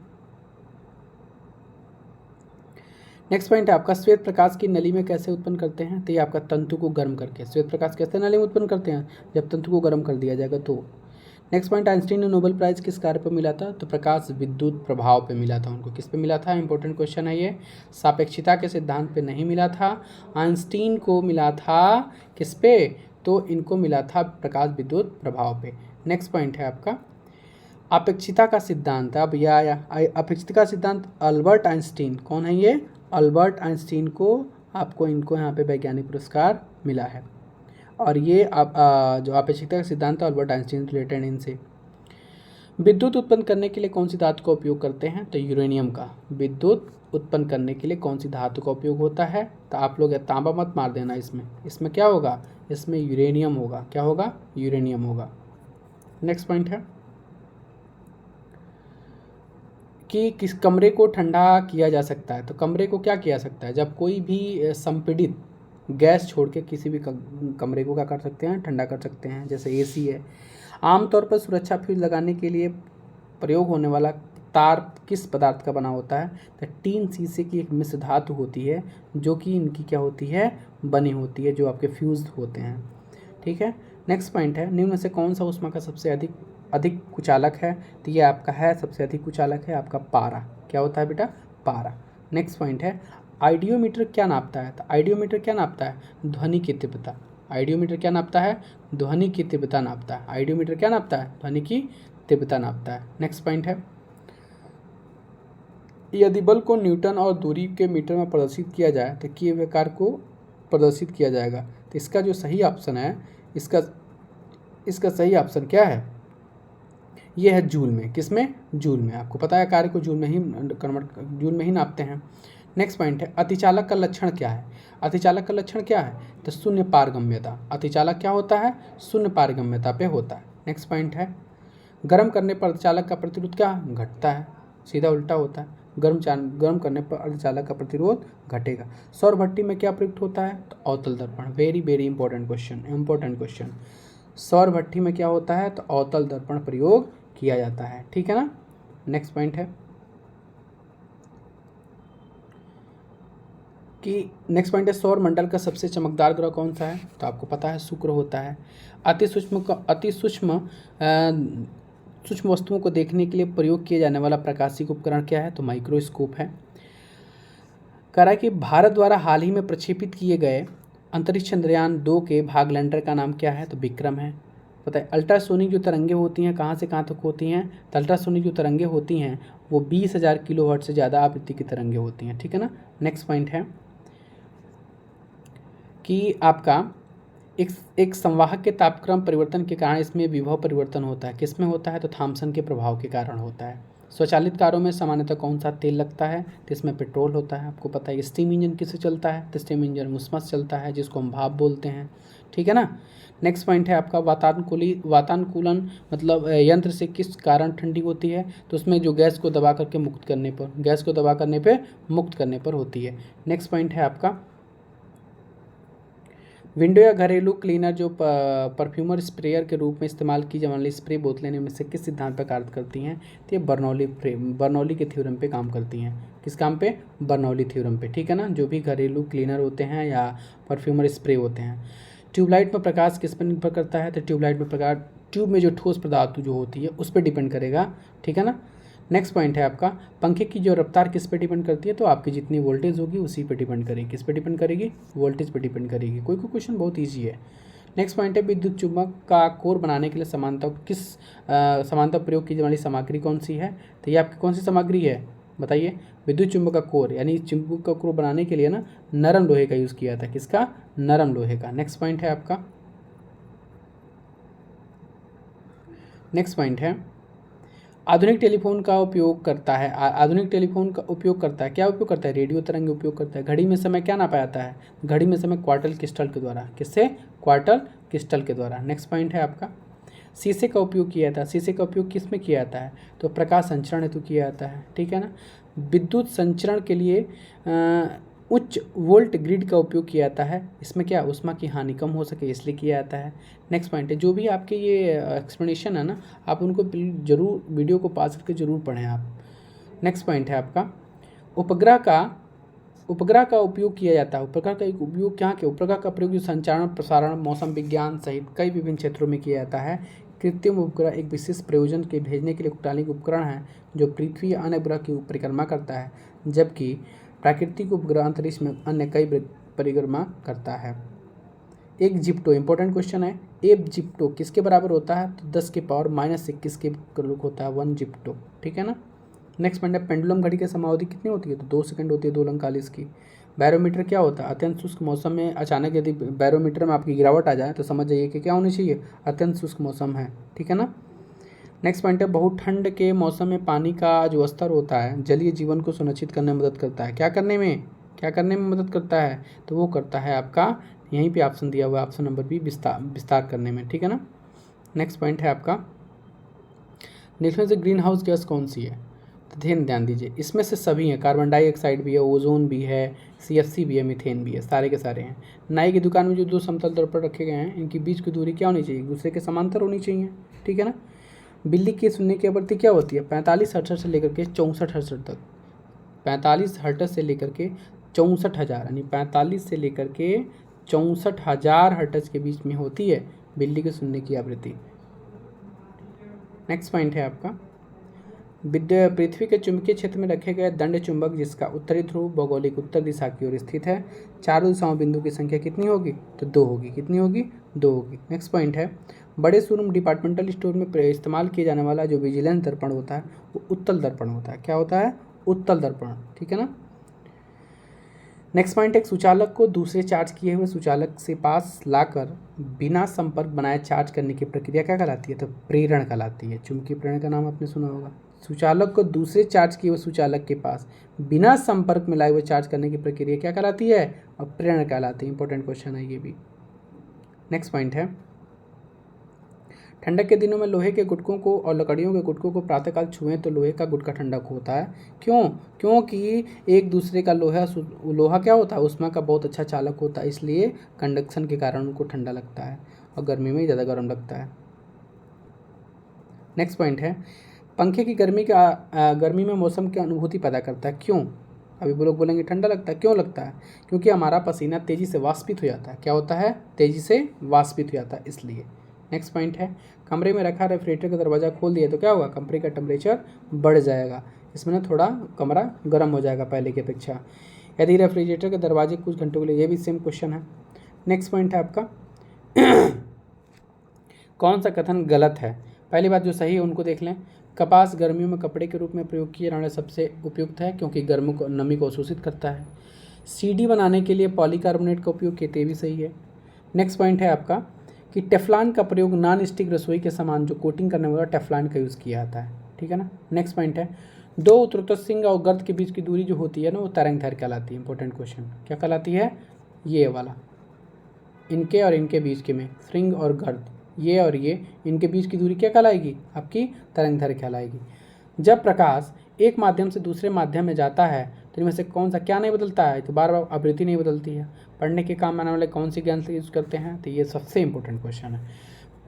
Speaker 1: है आपका श्वेत प्रकाश की नली में कैसे उत्पन्न करते हैं? तो ये आपका तंतु को गर्म करके। श्वेत प्रकाश कैसे नली में उत्पन्न करते हैं? जब तंतु को गर्म कर दिया जाएगा तो। नेक्स्ट पॉइंट, आइंस्टीन ने नोबेल प्राइज़ किस कार्य पर मिला था? तो प्रकाश विद्युत प्रभाव पे मिला था उनको। किस पे मिला था? इंपॉर्टेंट क्वेश्चन है ये। सापेक्षिता के सिद्धांत पे नहीं मिला था, आइंस्टीन को मिला था किस पे? तो इनको मिला था प्रकाश विद्युत प्रभाव पे। नेक्स्ट पॉइंट है आपका अपेक्षिता का सिद्धांत। अब अपेक्षिता का सिद्धांत अल्बर्ट आइंस्टीन, कौन है ये? अल्बर्ट आइंस्टीन को इनको यहाँ पे वैज्ञानिक पुरस्कार मिला है। और ये जो अपेक्षिता का सिद्धांत है अल्बर्ट आइंस्टीन रिलेटेड इनसे। विद्युत उत्पन्न करने के लिए कौन सी धातु का उपयोग करते हैं? तो यूरेनियम का। विद्युत उत्पन्न करने के लिए कौन सी धातु का उपयोग होता है? तो आप लोग तांबा मत मार देना इसमें क्या होगा? इसमें यूरेनियम होगा। क्या होगा? यूरेनियम होगा। नेक्स्ट पॉइंट है कि किस कमरे को ठंडा किया जा सकता है? तो कमरे को क्या किया सकता है? जब कोई भी संपीड़ित गैस छोड़ के किसी भी कमरे को क्या कर सकते हैं? ठंडा कर सकते हैं, जैसे एसी है। आमतौर पर सुरक्षा फ्यूज लगाने के लिए प्रयोग होने वाला तार किस पदार्थ का बना होता है? तो टीन शीशे की एक मिश्र धातु होती है, जो कि इनकी क्या होती है? बनी होती है, जो आपके फ्यूज होते हैं, ठीक है। नेक्स्ट पॉइंट है निम्न में से कौन सा ऊष्मा का सबसे अधिक कुचालक है? तो ये आपका है सबसे अधिक कुचालक है आपका पारा। क्या होता है बेटा? पारा। नेक्स्ट पॉइंट है आइडियोमीटर क्या नापता है? तो आइडियोमीटर क्या नापता है? ध्वनि की तीव्रता। आइडियोमीटर क्या नापता है? ध्वनि की तीव्रता नापता है। आइडियोमीटर क्या नापता है? ध्वनि की तीव्रता नापता है। नेक्स्ट पॉइंट है यदि बल को न्यूटन और दूरी के मीटर में प्रदर्शित किया जाए तो किए हुए कार्य को प्रदर्शित किया जाएगा। तो इसका जो सही ऑप्शन है, इसका सही ऑप्शन क्या है? ये है जूल में। किसमें? जूल में। आपको पता है कार्य को जूल में ही नापते हैं। नेक्स्ट पॉइंट है अतिचालक का लक्षण क्या है? अतिचालक का लक्षण क्या है? तो शून्य पारगम्यता। अतिचालक क्या होता है? शून्य पारगम्यता पे होता है। नेक्स्ट पॉइंट है गर्म करने पर अतिचालक का प्रतिरोध क्या घटता है? सीधा उल्टा होता है, गर्म करने पर अतिचालक का प्रतिरोध घटेगा। सौर भट्टी में क्या प्रयुक्त होता है? तो अवतल दर्पण। Very very important question. सौर भट्ठी में क्या होता है, तो अवतल दर्पण प्रयोग किया जाता है, ठीक है ना। नेक्स्ट पॉइंट है कि नेक्स्ट पॉइंट है सौर मंडल का सबसे चमकदार ग्रह कौन सा है, तो आपको पता है शुक्र होता है। अति सूक्ष्म सूक्ष्म वस्तुओं को देखने के लिए प्रयोग किया जाने वाला प्रकाशिक उपकरण क्या है, तो माइक्रोस्कोप है। कह रहा है कि भारत द्वारा हाल ही में प्रक्षेपित किए गए अंतरिक्ष चंद्रयान 2 के भाग लैंडर का नाम क्या है, तो विक्रम है। पता है अल्ट्रासोनिक जो तरंगे होती हैं कहाँ से कहाँ तक होती हैं, तो अल्ट्रासोनिक जो तरंगे होती हैं वो 20,000 किलोहर्ट्ज़ से ज़्यादा आवृत्ति की तरंगे होती हैं, ठीक है ना। नेक्स्ट पॉइंट है कि आपका एक संवाहक के तापक्रम परिवर्तन के कारण इसमें विभव परिवर्तन होता है, किसमें होता है, तो थॉम्सन के प्रभाव के कारण होता है। स्वचालित कारों में सामान्यतः कौन सा तेल लगता है, तो इसमें पेट्रोल होता है। आपको पता है स्टीम इंजन किससे चलता है, तो स्टीम इंजन उसमें चलता है जिसको हम भाप बोलते हैं, ठीक है ना। नेक्स्ट पॉइंट है आपका वातानुकूलन मतलब यंत्र से किस कारण ठंडी होती है, तो उसमें जो गैस को दबा करके मुक्त करने पर होती है। नेक्स्ट पॉइंट है आपका विंडो या घरेलू क्लीनर जो परफ्यूमर स्प्रेयर के रूप में इस्तेमाल की जाने वाली स्प्रे बोतलें इनमें से किस सिद्धांत पर कार्य करती हैं, तो ये बर्नौली के थ्योरम पे काम करती हैं। किस काम पे, बर्नौली थ्योरम पे, ठीक है ना। जो भी घरेलू क्लीनर होते हैं या परफ्यूमर स्प्रे होते हैं। ट्यूबलाइट में प्रकाश किस पर निर्भर करता है, तो ट्यूबलाइट में प्रकाश ट्यूब में जो ठोस पदार्थ जो होती है उस पर डिपेंड करेगा, ठीक है ना। नेक्स्ट पॉइंट है आपका पंखे की जो रफ्तार किस पे डिपेंड करती है, तो आपकी जितनी वोल्टेज होगी उसी पे डिपेंड करेगी। किस पे डिपेंड करेगी, वोल्टेज पे डिपेंड करेगी। कोई क्वेश्चन बहुत ईजी है। नेक्स्ट पॉइंट है विद्युत चुम्बक का कोर बनाने के लिए समानता प्रयोग की जाने वाली सामग्री कौन सी है, तो ये आपकी कौन सी सामग्री है बताइए। विद्युत चुम्बक का कोर यानी चुंबक का कोर बनाने के लिए ना नरम लोहे का यूज़ किया था, किसका, नरम लोहे का। नेक्स्ट पॉइंट है आपका आधुनिक टेलीफोन का उपयोग करता है क्या उपयोग करता है, रेडियो तरंग उपयोग करता है। घड़ी में समय क्या नापा जाता है, घड़ी में समय क्वार्टल क्रिस्टल के द्वारा, किससे, क्वार्टल क्रिस्टल के द्वारा। नेक्स्ट पॉइंट है आपका शीशे का उपयोग किया जाता है। शीशे का उपयोग किस में किया जाता है, तो प्रकाश संचरण हेतु किया जाता है, ठीक है ना। विद्युत संचरण के लिए उच्च वोल्ट ग्रिड का उपयोग किया जाता है। इसमें क्या, ऊष्मा की हानि कम हो सके इसलिए किया जाता है। नेक्स्ट पॉइंट है जो भी आपके ये एक्सप्लेनेशन है ना आप उनको जरूर वीडियो को पास करके जरूर पढ़ें आप। नेक्स्ट पॉइंट है आपका उपग्रह का उपयोग किया जाता है। उपग्रह का एक उपयोग क्या के उपग्रह का प्रयोग जो संचारण, प्रसारण, मौसम विज्ञान सहित कई विभिन्न क्षेत्रों में किया जाता है। कृत्रिम उपग्रह एक विशेष प्रयोजन के भेजने के लिए कुटालिक उपकरण है जो पृथ्वी या अन्य ग्रह की परिक्रमा करता है, जबकि प्राकृतिक उपग्रह अंतरिक्ष में अन्य कई परिक्रमा करता है। एक जिप्टो इंपॉर्टेंट क्वेश्चन है, एक जिप्टो किसके बराबर होता है, तो 10 के पावर -21 के लोग होता है 1 जिप्टो, ठीक है ना। नेक्स्ट पॉइंट है पेंडुलम घड़ी की समावधि कितनी होती है, तो 2 सेकंड होती है 2:39 की। बैरोमीटर क्या होता है, अत्यंत शुष्क मौसम में अचानक यदि बैरोमीटर में आपकी गिरावट आ जाए तो समझ जाइए कि क्या होनी चाहिए, अत्यंत शुष्क मौसम है, ठीक है ना। नेक्स्ट पॉइंट है बहुत ठंड के मौसम में पानी का जो स्तर होता है जलीय जीवन को सुनिश्चित करने में मदद करता है। क्या करने में मदद करता है, तो वो करता है आपका यहीं पे ऑप्शन दिया हुआ है, ऑप्शन नंबर बी, विस्तार करने में, ठीक है ना। नेक्स्ट पॉइंट है आपका निकलने से ग्रीन हाउस गैस कौन सी है, तो ध्यान दीजिए इसमें से सभी हैं, कार्बन डाइऑक्साइड भी है, ओजोन भी है, CFC भी है, मीथेन भी है, सारे के सारे हैं। नाई की दुकान में जो 2 समतल दर्पण रखे गए हैं इनकी बीच की दूरी क्या होनी चाहिए, एक दूसरे के समांतर होनी चाहिए, ठीक है ना। बिल्ली की सुनने की आवृत्ति क्या होती है, 45 हर्ट्ज से लेकर के 64 हर्ट्ज तक। 45 हर्ट्ज से लेकर के 64,000 यानी 45 से लेकर के 64,000 हर्ट्ज के बीच में होती है बिल्ली की सुनने की आवृत्ति। नेक्स्ट पॉइंट है आपका पृथ्वी के चुंबकीय क्षेत्र में रखे गए दंड चुंबक जिसका उत्तरी ध्रुव भौगोलिक उत्तर दिशा की ओर स्थित है, चारों दिशाओं बिंदु की संख्या कितनी होगी, तो 2 होगी। कितनी होगी, 2 होगी। नेक्स्ट पॉइंट है बड़े शोरूम डिपार्टमेंटल स्टोर में इस्तेमाल किया जाने वाला जो विजिलेंस दर्पण होता है वो उत्तल दर्पण होता है। क्या होता है, उत्तल दर्पण, ठीक है ना। नेक्स्ट पॉइंट एक सुचालक को दूसरे चार्ज किए हुए सुचालक से पास लाकर बिना संपर्क बनाए चार्ज करने की प्रक्रिया क्या कहलाती है, तो प्रेरण कहलाती है। चुंबकीय प्रेरण का नाम आपने सुना होगा। सुचालक को दूसरे चार्ज किए हुए सुचालक के पास बिना संपर्क में लाए हुए चार्ज करने की प्रक्रिया क्या कहलाती है, और प्रेरण कहलाती है। इंपॉर्टेंट क्वेश्चन है ये भी। नेक्स्ट पॉइंट है ठंडक के दिनों में लोहे के गुटकों को और लकड़ियों के गुटकों को प्रातःकाल छुएं तो लोहे का गुटका ठंडक होता है। क्योंकि एक दूसरे का लोहा क्या होता है, ऊष्मा का बहुत अच्छा चालक होता है, इसलिए कंडक्शन के कारण उनको ठंडा लगता है। और गर्मी में ही ज़्यादा गर्म लगता है। नेक्स्ट पॉइंट है, पंखे की गर्मी में मौसम की अनुभूति पैदा करता है, क्यों? अभी वो लोग बोलेंगे ठंडा लगता है, क्यों लगता है? क्योंकि हमारा पसीना तेज़ी से वाष्पित हो जाता है। क्या होता है? तेज़ी से वाष्पित हो जाता है, इसलिए। नेक्स्ट पॉइंट है, कमरे में रखा रेफ्रिजरेटर का दरवाज़ा खोल दिया तो क्या होगा? कमरे का टेम्परेचर बढ़ जाएगा, इसमें ना थोड़ा कमरा गर्म हो जाएगा पहले की अपेक्षा। यदि रेफ्रिजरेटर के दरवाजे कुछ घंटों के लिए, ये भी सेम क्वेश्चन है। नेक्स्ट पॉइंट है आपका कौन सा कथन गलत है? पहली बात जो सही है उनको देख लें। कपास गर्मियों में कपड़े के रूप में प्रयोग किए जाने सबसे उपयुक्त है क्योंकि गर्मी को नमी को अवशोषित करता है। सीडी बनाने के लिए पॉलीकार्बोनेट का उपयोग किए, भी सही है। नेक्स्ट पॉइंट है आपका कि टेफ्लॉन का प्रयोग नॉन स्टिक रसोई के सामान जो कोटिंग करने वाला टेफ्लॉन का यूज़ किया जाता है, ठीक है ना। नेक्स्ट पॉइंट है, दो उत्तरोत्तर सिंग और गर्द के बीच की दूरी जो होती है ना वो तरंग दैर्घ्य कहलाती है। इंपॉर्टेंट क्वेश्चन, क्या कहलाती है? ये वाला, इनके और इनके बीच के में श्रृंग और गर्द, ये और ये, इनके बीच की दूरी क्या कहलाएगी? आपकी तरंग दैर्घ्य कहलाएगी। जब प्रकाश एक माध्यम से दूसरे माध्यम में जाता है तो इनमें से कौन सा क्या नहीं बदलता है? तो बार बार आवृत्ति नहीं बदलती है। पढ़ने के काम आने वाले कौन सी लेंस यूज़ करते हैं? तो ये सबसे इंपॉर्टेंट क्वेश्चन है।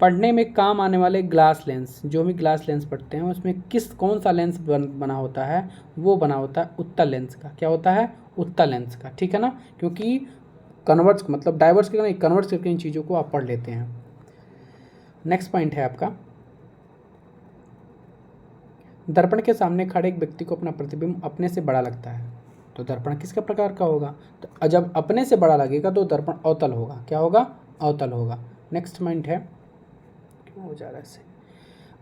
Speaker 1: पढ़ने में काम आने वाले ग्लास लेंस, जो भी ग्लास लेंस पढ़ते हैं उसमें कौन सा लेंस बना होता है? वो बना होता है उत्तल लेंस का। क्या होता है? उत्तल लेंस का, ठीक है ना। क्योंकि कन्वर्ट्स मतलब डाइवर्स करके नहीं, कन्वर्ट्स करके इन चीज़ों को आप पढ़ लेते हैं। नेक्स्ट पॉइंट है आपका, दर्पण के सामने खड़े एक व्यक्ति को अपना प्रतिबिंब अपने से बड़ा लगता है तो दर्पण किसके प्रकार का होगा? तो जब अपने से बड़ा लगेगा तो दर्पण अवतल होगा। क्या होगा? अवतल होगा। नेक्स्ट पॉइंट है, क्यों हो जा रहा है ऐसे?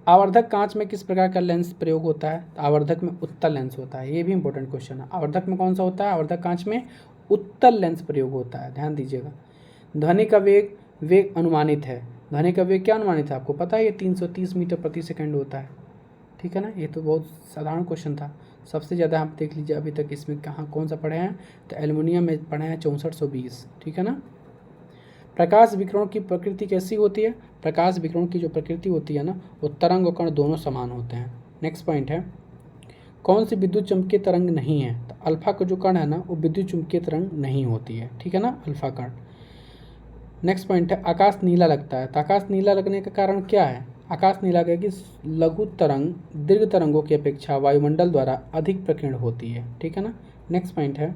Speaker 1: आवर्धक कांच में किस प्रकार का लेंस प्रयोग होता है? तो आवर्धक में उत्तल लेंस होता है। ये भी इंपॉर्टेंट क्वेश्चन है। आवर्धक में कौन सा होता है? आवर्धक कांच में उत्तल लेंस प्रयोग होता है, ध्यान दीजिएगा। ध्वनि का वेग अनुमानित है। ध्वनि का वेग क्या अनुमानित है? आपको पता है ये 330 मीटर प्रति सेकंड होता है, ठीक है ना। ये तो बहुत साधारण क्वेश्चन था। सबसे ज़्यादा आप देख लीजिए अभी तक इसमें कौन सा पढ़े हैं? तो एल्युमिनियम में पढ़े हैं 6420, ठीक है ना। प्रकाश विकिरण की प्रकृति कैसी होती है? प्रकाश विकिरण की जो प्रकृति होती है ना वो तरंग और कण दोनों समान होते हैं। नेक्स्ट पॉइंट है, कौन सी विद्युत चुम्बकीय तरंग नहीं है? तो अल्फा का जो कण है ना वो विद्युत चुम्बकीय तरंग नहीं होती है, ठीक है ना, अल्फा कण। नेक्स्ट पॉइंट है, आकाश नीला लगता है। तो आकाश नीला लगने का कारण क्या है? आकाश नीला का कि लघु तरंग दीर्घ तरंगों की अपेक्षा वायुमंडल द्वारा अधिक प्रकीर्ण होती है, ठीक है ना। नेक्स्ट पॉइंट है,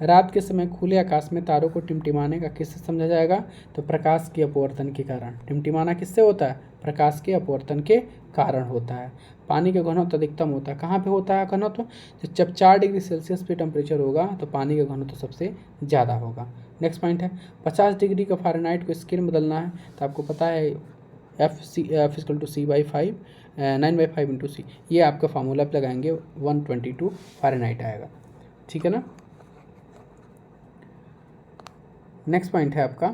Speaker 1: रात के समय खुले आकाश में तारों को टिमटिमाने का किससे समझा जाएगा? तो प्रकाश के अपवर्तन के कारण। टिमटिमाना किससे होता है? प्रकाश के अपवर्तन के कारण होता है। पानी का घनत्व अधिकतम होता है, कहाँ पे होता है घनत्व? जब 4 डिग्री सेल्सियस पे टेम्परेचर होगा तो पानी का घनत्व सबसे ज़्यादा होगा। नेक्स्ट पॉइंट है, 50 डिग्री का फ़ारेनहाइट को स्केल बदलना है तो आपको पता है F=C/5 9/5 इंटू सी, ये आपका फार्मूला पे लगाएंगे 122 फ़ारेनहाइट आएगा, ठीक है ना। नेक्स्ट पॉइंट है आपका,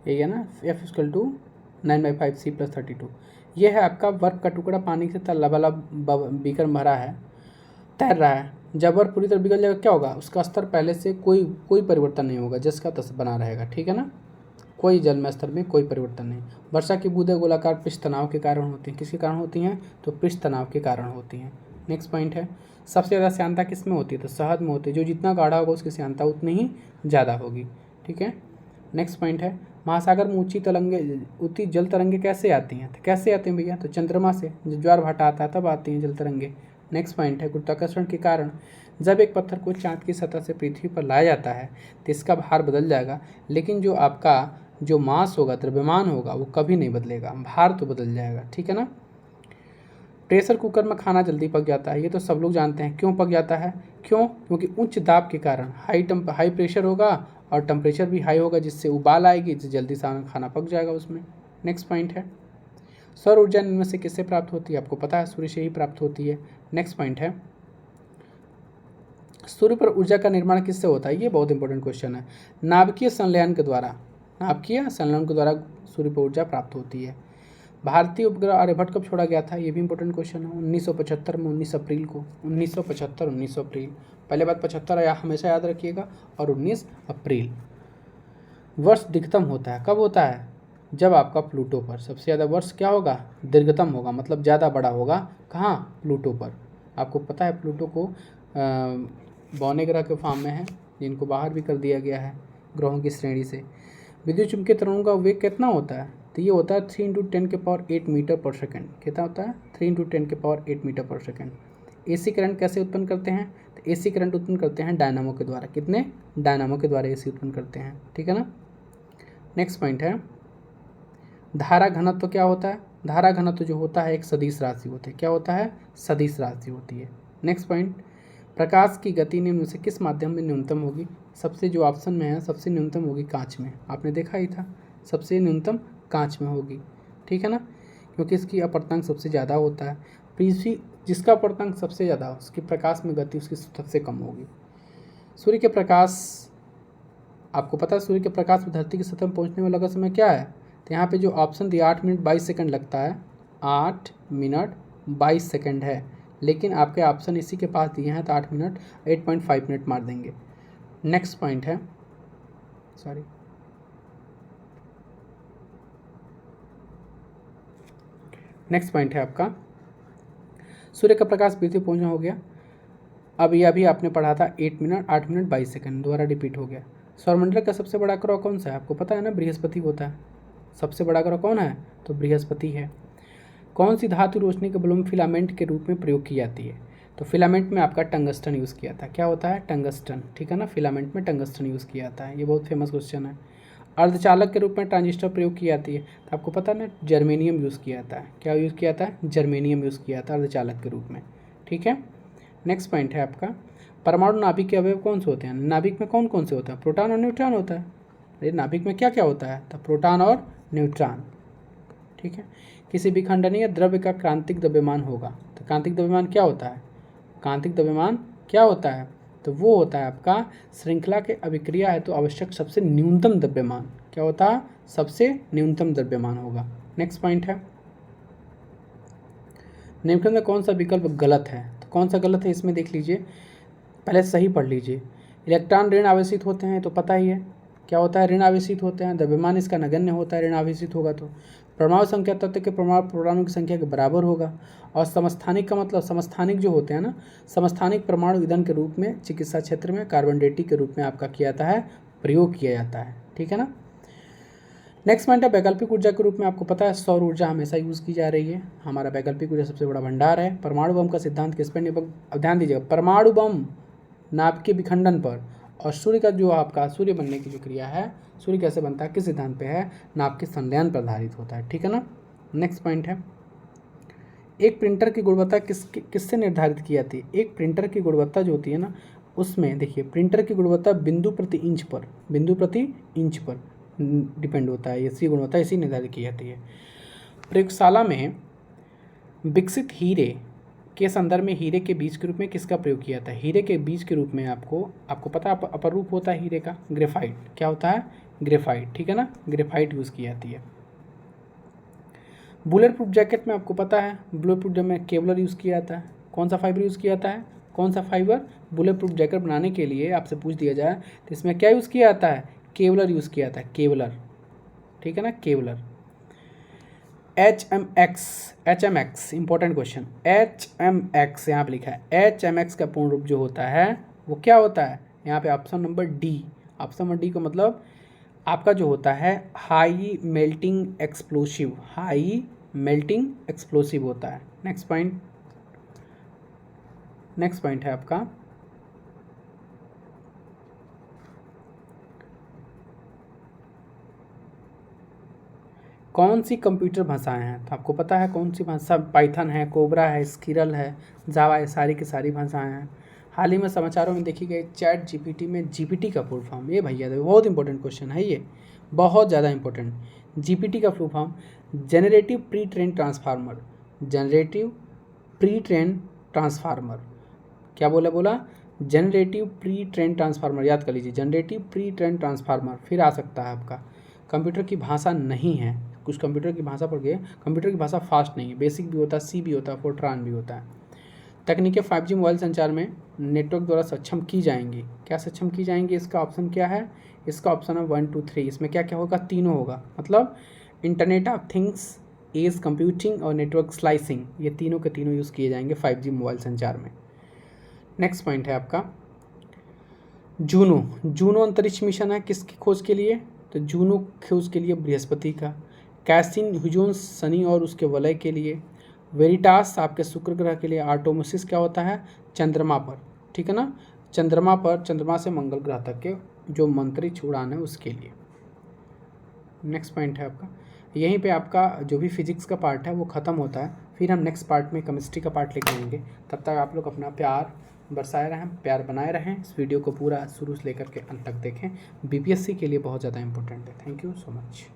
Speaker 1: ये है ना F=9/5 C+32। ये है आपका बर्फ का टुकड़ा पानी से लबालब बीकर में भरा है, तैर रहा है। जब बर्फ पूरी तरह पिघल जाएगा क्या होगा? उसका स्तर पहले से कोई परिवर्तन नहीं होगा, जिसका तस बना रहेगा, ठीक है ना। कोई जल में स्तर में कोई परिवर्तन नहीं। वर्षा की बूंदें गोलाकार पृष्ठ तनाव के कारण होती हैं। किसके कारण होती हैं? तो पृष्ठ तनाव के कारण होती हैं। नेक्स्ट पॉइंट है, सबसे ज़्यादा श्यानता किस में होती है? तो शहद में होती है। जो जितना गाढ़ा होगा उसकी श्यानता उतनी ही ज़्यादा होगी, ठीक है। नेक्स्ट पॉइंट है, महासागर में ऊँची जल तरंगे कैसे आती हैं? तो कैसे आती हैं भैया? तो चंद्रमा से जब ज्वार भाटा आता है तब आती हैं जल तरंगे। नेक्स्ट पॉइंट है, गुरुत्वाकर्षण के कारण जब एक पत्थर को चाँद की सतह से पृथ्वी पर लाया जाता है तो इसका भार बदल जाएगा, लेकिन जो आपका जो मास होगा, द्रव्यमान होगा, वो कभी नहीं बदलेगा, भार तो बदल जाएगा, ठीक है ना। प्रेशर कुकर में खाना जल्दी पक जाता है, ये तो सब लोग जानते हैं। क्यों पक जाता है? क्यों? क्योंकि उच्च दाब के कारण हाई प्रेशर होगा और टेम्परेचर भी हाई होगा, जिससे उबाल आएगी, जिससे जल्दी से खाना पक जाएगा उसमें। नेक्स्ट पॉइंट है, सौर ऊर्जा इनमें से किससे प्राप्त होती है? आपको पता है सूर्य से ही प्राप्त होती है। नेक्स्ट पॉइंट है, सूर्य पर ऊर्जा का निर्माण किससे होता है? ये बहुत इंपॉर्टेंट क्वेश्चन है। नाभिकीय संलयन के द्वारा सूर्य पर ऊर्जा प्राप्त होती है। भारतीय उपग्रह आर्यभट्ट कब छोड़ा गया था? ये भी इंपॉर्टेंट क्वेश्चन है। 1975 में 19 अप्रैल को। 19 अप्रैल, पहले बात 75 या हमेशा याद रखिएगा, और 19 अप्रैल। वर्ष दीर्घतम होता है, कब होता है? जब आपका प्लूटो पर सबसे ज़्यादा वर्ष क्या होगा? दीर्घतम होगा, मतलब ज़्यादा बड़ा होगा। कहाँ? प्लूटो पर। आपको पता है प्लूटो को बौने ग्रह के फॉर्म में है, जिनको बाहर भी कर दिया गया है ग्रहों की श्रेणी से। विद्युत चुंबकीय तरंगों का वेग कितना होता है? तो ये होता है 3 × 10⁸ मीटर पर सेकंड। कितना होता है? 3 × 10⁸ मीटर पर सेकंड। एसी करंट कैसे उत्पन्न करते हैं? तो एसी करंट उत्पन्न करते हैं डायनामो के द्वारा। कितने? डायनामो के द्वारा एसी उत्पन्न करते हैं, ठीक है ना। नेक्स्ट पॉइंट है, धारा घनत्व क्या होता है? धारा घनत्व जो होता है एक सदिश राशि होती है। क्या होता है? सदिश राशि होती है। नेक्स्ट पॉइंट, प्रकाश की गति निम्न में से किस माध्यम में न्यूनतम होगी? सबसे जो ऑप्शन में है सबसे न्यूनतम होगी कांच में। आपने देखा ही था, सबसे न्यूनतम कांच में होगी, ठीक है ना, क्योंकि इसकी अपवर्तनांक सबसे ज़्यादा होता है। पृथ्वी जिसका अपवर्तनांक सबसे ज़्यादा हो उसकी प्रकाश में गति उसकी सबसे कम होगी। सूर्य के प्रकाश, आपको पता है सूर्य के प्रकाश धरती की सतह में पहुँचने में लगा समय क्या है? तो यहाँ पे जो ऑप्शन दिया 8 मिनट 22 सेकंड लगता है, 8 मिनट 22 सेकंड है, लेकिन आपके ऑप्शन इसी के पास दिए हैं तो 8 मिनट 8.5 मिनट मार देंगे। नेक्स्ट पॉइंट है, नेक्स्ट पॉइंट है आपका, सूर्य का प्रकाश पृथ्वी पहुँचना हो गया। अब यह भी आपने पढ़ा था 8 मिनट 22 सेकंड, दोबारा रिपीट हो गया। सौरमंडल का सबसे बड़ा ग्रह कौन सा है? आपको पता है ना, बृहस्पति होता है। सबसे बड़ा ग्रह कौन है? तो बृहस्पति है। कौन सी धातु रोशनी के बल्ब में फिलामेंट के रूप में प्रयोग की जाती है? तो फिलामेंट में आपका टंगस्टन यूज़ किया था। क्या होता है? टंगस्टन, ठीक है ना, फिलामेंट में टंगस्टन यूज़ किया जाता है। ये बहुत फेमस क्वेश्चन है। अर्धचालक के रूप में ट्रांजिस्टर प्रयोग की जाती है, तो आपको पता है ना, जर्मेनियम यूज़ किया जाता है। क्या यूज़ किया जाता है? जर्मेनियम यूज़ किया जाता है अर्धचालक के रूप में, ठीक है। नेक्स्ट पॉइंट है आपका, परमाणु नाभिक के अवयव कौन से होते हैं? नाभिक में कौन कौन से होता है? प्रोटॉन और न्यूट्रॉन होता है। अरे नाभिक में क्या क्या होता है? तो प्रोटॉन और न्यूट्रॉन, ठीक है। किसी भी खंडनीय द्रव्य का क्रांतिक द्रव्यमान होगा, तो क्रांतिक द्रव्यमान क्या होता है? क्रांतिक द्रव्यमान क्या होता है? तो वो होता है आपका श्रृंखला के अभिक्रिया है तो आवश्यक सबसे न्यूनतम द्रव्यमान। क्या होता है? सबसे न्यूनतम द्रव्यमान होगा। नेक्स्ट पॉइंट है, निम्नलिखित में कौन सा विकल्प गलत है? तो कौन सा गलत है इसमें देख लीजिए, पहले सही पढ़ लीजिए। इलेक्ट्रॉन ऋण आवेशित होते हैं तो पता ही है क्या होता है, ऋण आवेशित होते हैं। द्रव्यमान इसका नगण्य होता है ऋण आवेशित होगा तो। परमाणु संख्या तत्व के परमाणु की संख्या के बराबर होगा। और समस्थानिक का मतलब, समस्थानिक जो होते हैं ना, समस्थानिक परमाणु ईंधन के रूप में चिकित्सा क्षेत्र में कार्बन डेटिंग के रूप में आपका किया जाता है, प्रयोग किया जाता है, ठीक है ना। नेक्स्ट पॉइंट है, वैकल्पिक ऊर्जा के रूप में आपको पता है सौर ऊर्जा हमेशा यूज़ की जा रही है। हमारा वैकल्पिक ऊर्जा सबसे बड़ा भंडार है। परमाणु बम का सिद्धांत किस पर निर्भर? अब ध्यान दीजिएगा, परमाणु बम नाभिक के विखंडन पर, और सूर्य का जो आपका सूर्य बनने की जो क्रिया है, सूर्य कैसे बनता है, किस सिद्धांत पे है? नाभिक के संलयन पर आधारित होता है, ठीक है ना। नेक्स्ट पॉइंट है, एक प्रिंटर की गुणवत्ता किससे निर्धारित की जाती है? एक प्रिंटर की गुणवत्ता जो होती है ना, उसमें देखिए प्रिंटर की गुणवत्ता बिंदु प्रति इंच पर डिपेंड होता है। इसकी गुणवत्ता इसी निर्धारित की जाती है। प्रयोगशाला में विकसित हीरे के संदर्भ में हीरे के बीज के रूप में किसका प्रयोग किया जाता है? हीरे के बीज के रूप में आपको पता है अपर रूप होता है हीरे का, ग्रेफाइट। क्या होता है? ग्रेफाइट, ठीक है ना, ग्रेफाइट यूज़ की जाती है। बुलेट प्रूफ जैकेट में आपको पता है बुलेट प्रूफ जैकेट में केवलर यूज़ किया जाता है। कौन सा फाइबर यूज़ किया जाता है? कौन सा फाइबर? बुलेट प्रूफ जैकेट बनाने के लिए आपसे पूछ दिया जाए तो इसमें क्या यूज़ किया जाता है? केवलर यूज़ किया जाता है, केवलर, ठीक है ना, Kevlar. HMX important question, HMX यहाँ पे लिखा है। HMX का पूर्ण रूप जो होता है वो क्या होता है? यहाँ पे option number D, option number D का मतलब आपका जो होता है high melting explosive, high melting explosive होता है। नेक्स्ट पॉइंट है आपका, कौन सी कंप्यूटर भाषाएं हैं? तो आपको पता है कौन सी भाषा, पाइथन है, कोबरा है, स्किरल है, जावा है, सारी की सारी भाषाएं हैं। हाल ही में समाचारों में देखी गई चैट जीपीटी में जीपीटी का फुल फॉर्म, ये भैया बहुत इंपॉर्टेंट क्वेश्चन है, ये बहुत ज़्यादा इंपॉर्टेंट। जीपीटी का full form generative pre train transformer, generative pre train transformer. क्या बोला जेनरेटिव प्री ट्रेन ट्रांसफार्मर, याद कर लीजिए, जेनरेटिव प्री ट्रेन ट्रांसफार्मर। फिर आ सकता है आपका कंप्यूटर की भाषा नहीं है, कुछ कंप्यूटर की भाषा पढ़ गए, कंप्यूटर की भाषा फास्ट नहीं है, बेसिक भी होता है, सी भी होता है, फोर्ट्रान भी होता है। तकनीकें 5G मोबाइल संचार में नेटवर्क द्वारा सक्षम की जाएंगी। क्या सक्षम की जाएंगी? इसका ऑप्शन क्या है? इसका ऑप्शन है 1 2 3। इसमें क्या क्या होगा? तीनों होगा, मतलब internet of things, edge computing और नेटवर्क स्लाइसिंग, ये तीनों के तीनों यूज़ किए जाएंगे 5G मोबाइल संचार में। नेक्स्ट पॉइंट है आपका, जूनो अंतरिक्ष मिशन है किसकी खोज के लिए? तो जूनो खोज के लिए बृहस्पति का। कैसिन ह्यूजोन्स शनि और उसके वलय के लिए। वेरिटास आपके शुक्र ग्रह के लिए। आर्टेमिस क्या होता है? चंद्रमा पर, ठीक है ना, चंद्रमा पर, चंद्रमा से मंगल ग्रह तक के जो अंतरिक्ष उड़ान है उसके लिए। नेक्स्ट पॉइंट है आपका, यहीं पे आपका जो भी फिजिक्स का पार्ट है वो ख़त्म होता है, फिर हम नेक्स्ट पार्ट में केमिस्ट्री का पार्ट लेके आएंगे। तब तक आप लोग अपना प्यार बरसाए रहें, प्यार बनाए रहें। इस वीडियो को पूरा शुरू से लेकर के अंत तक देखें, बीपीएससी के लिए बहुत ज़्यादा इंपॉर्टेंट है। Thank you so much.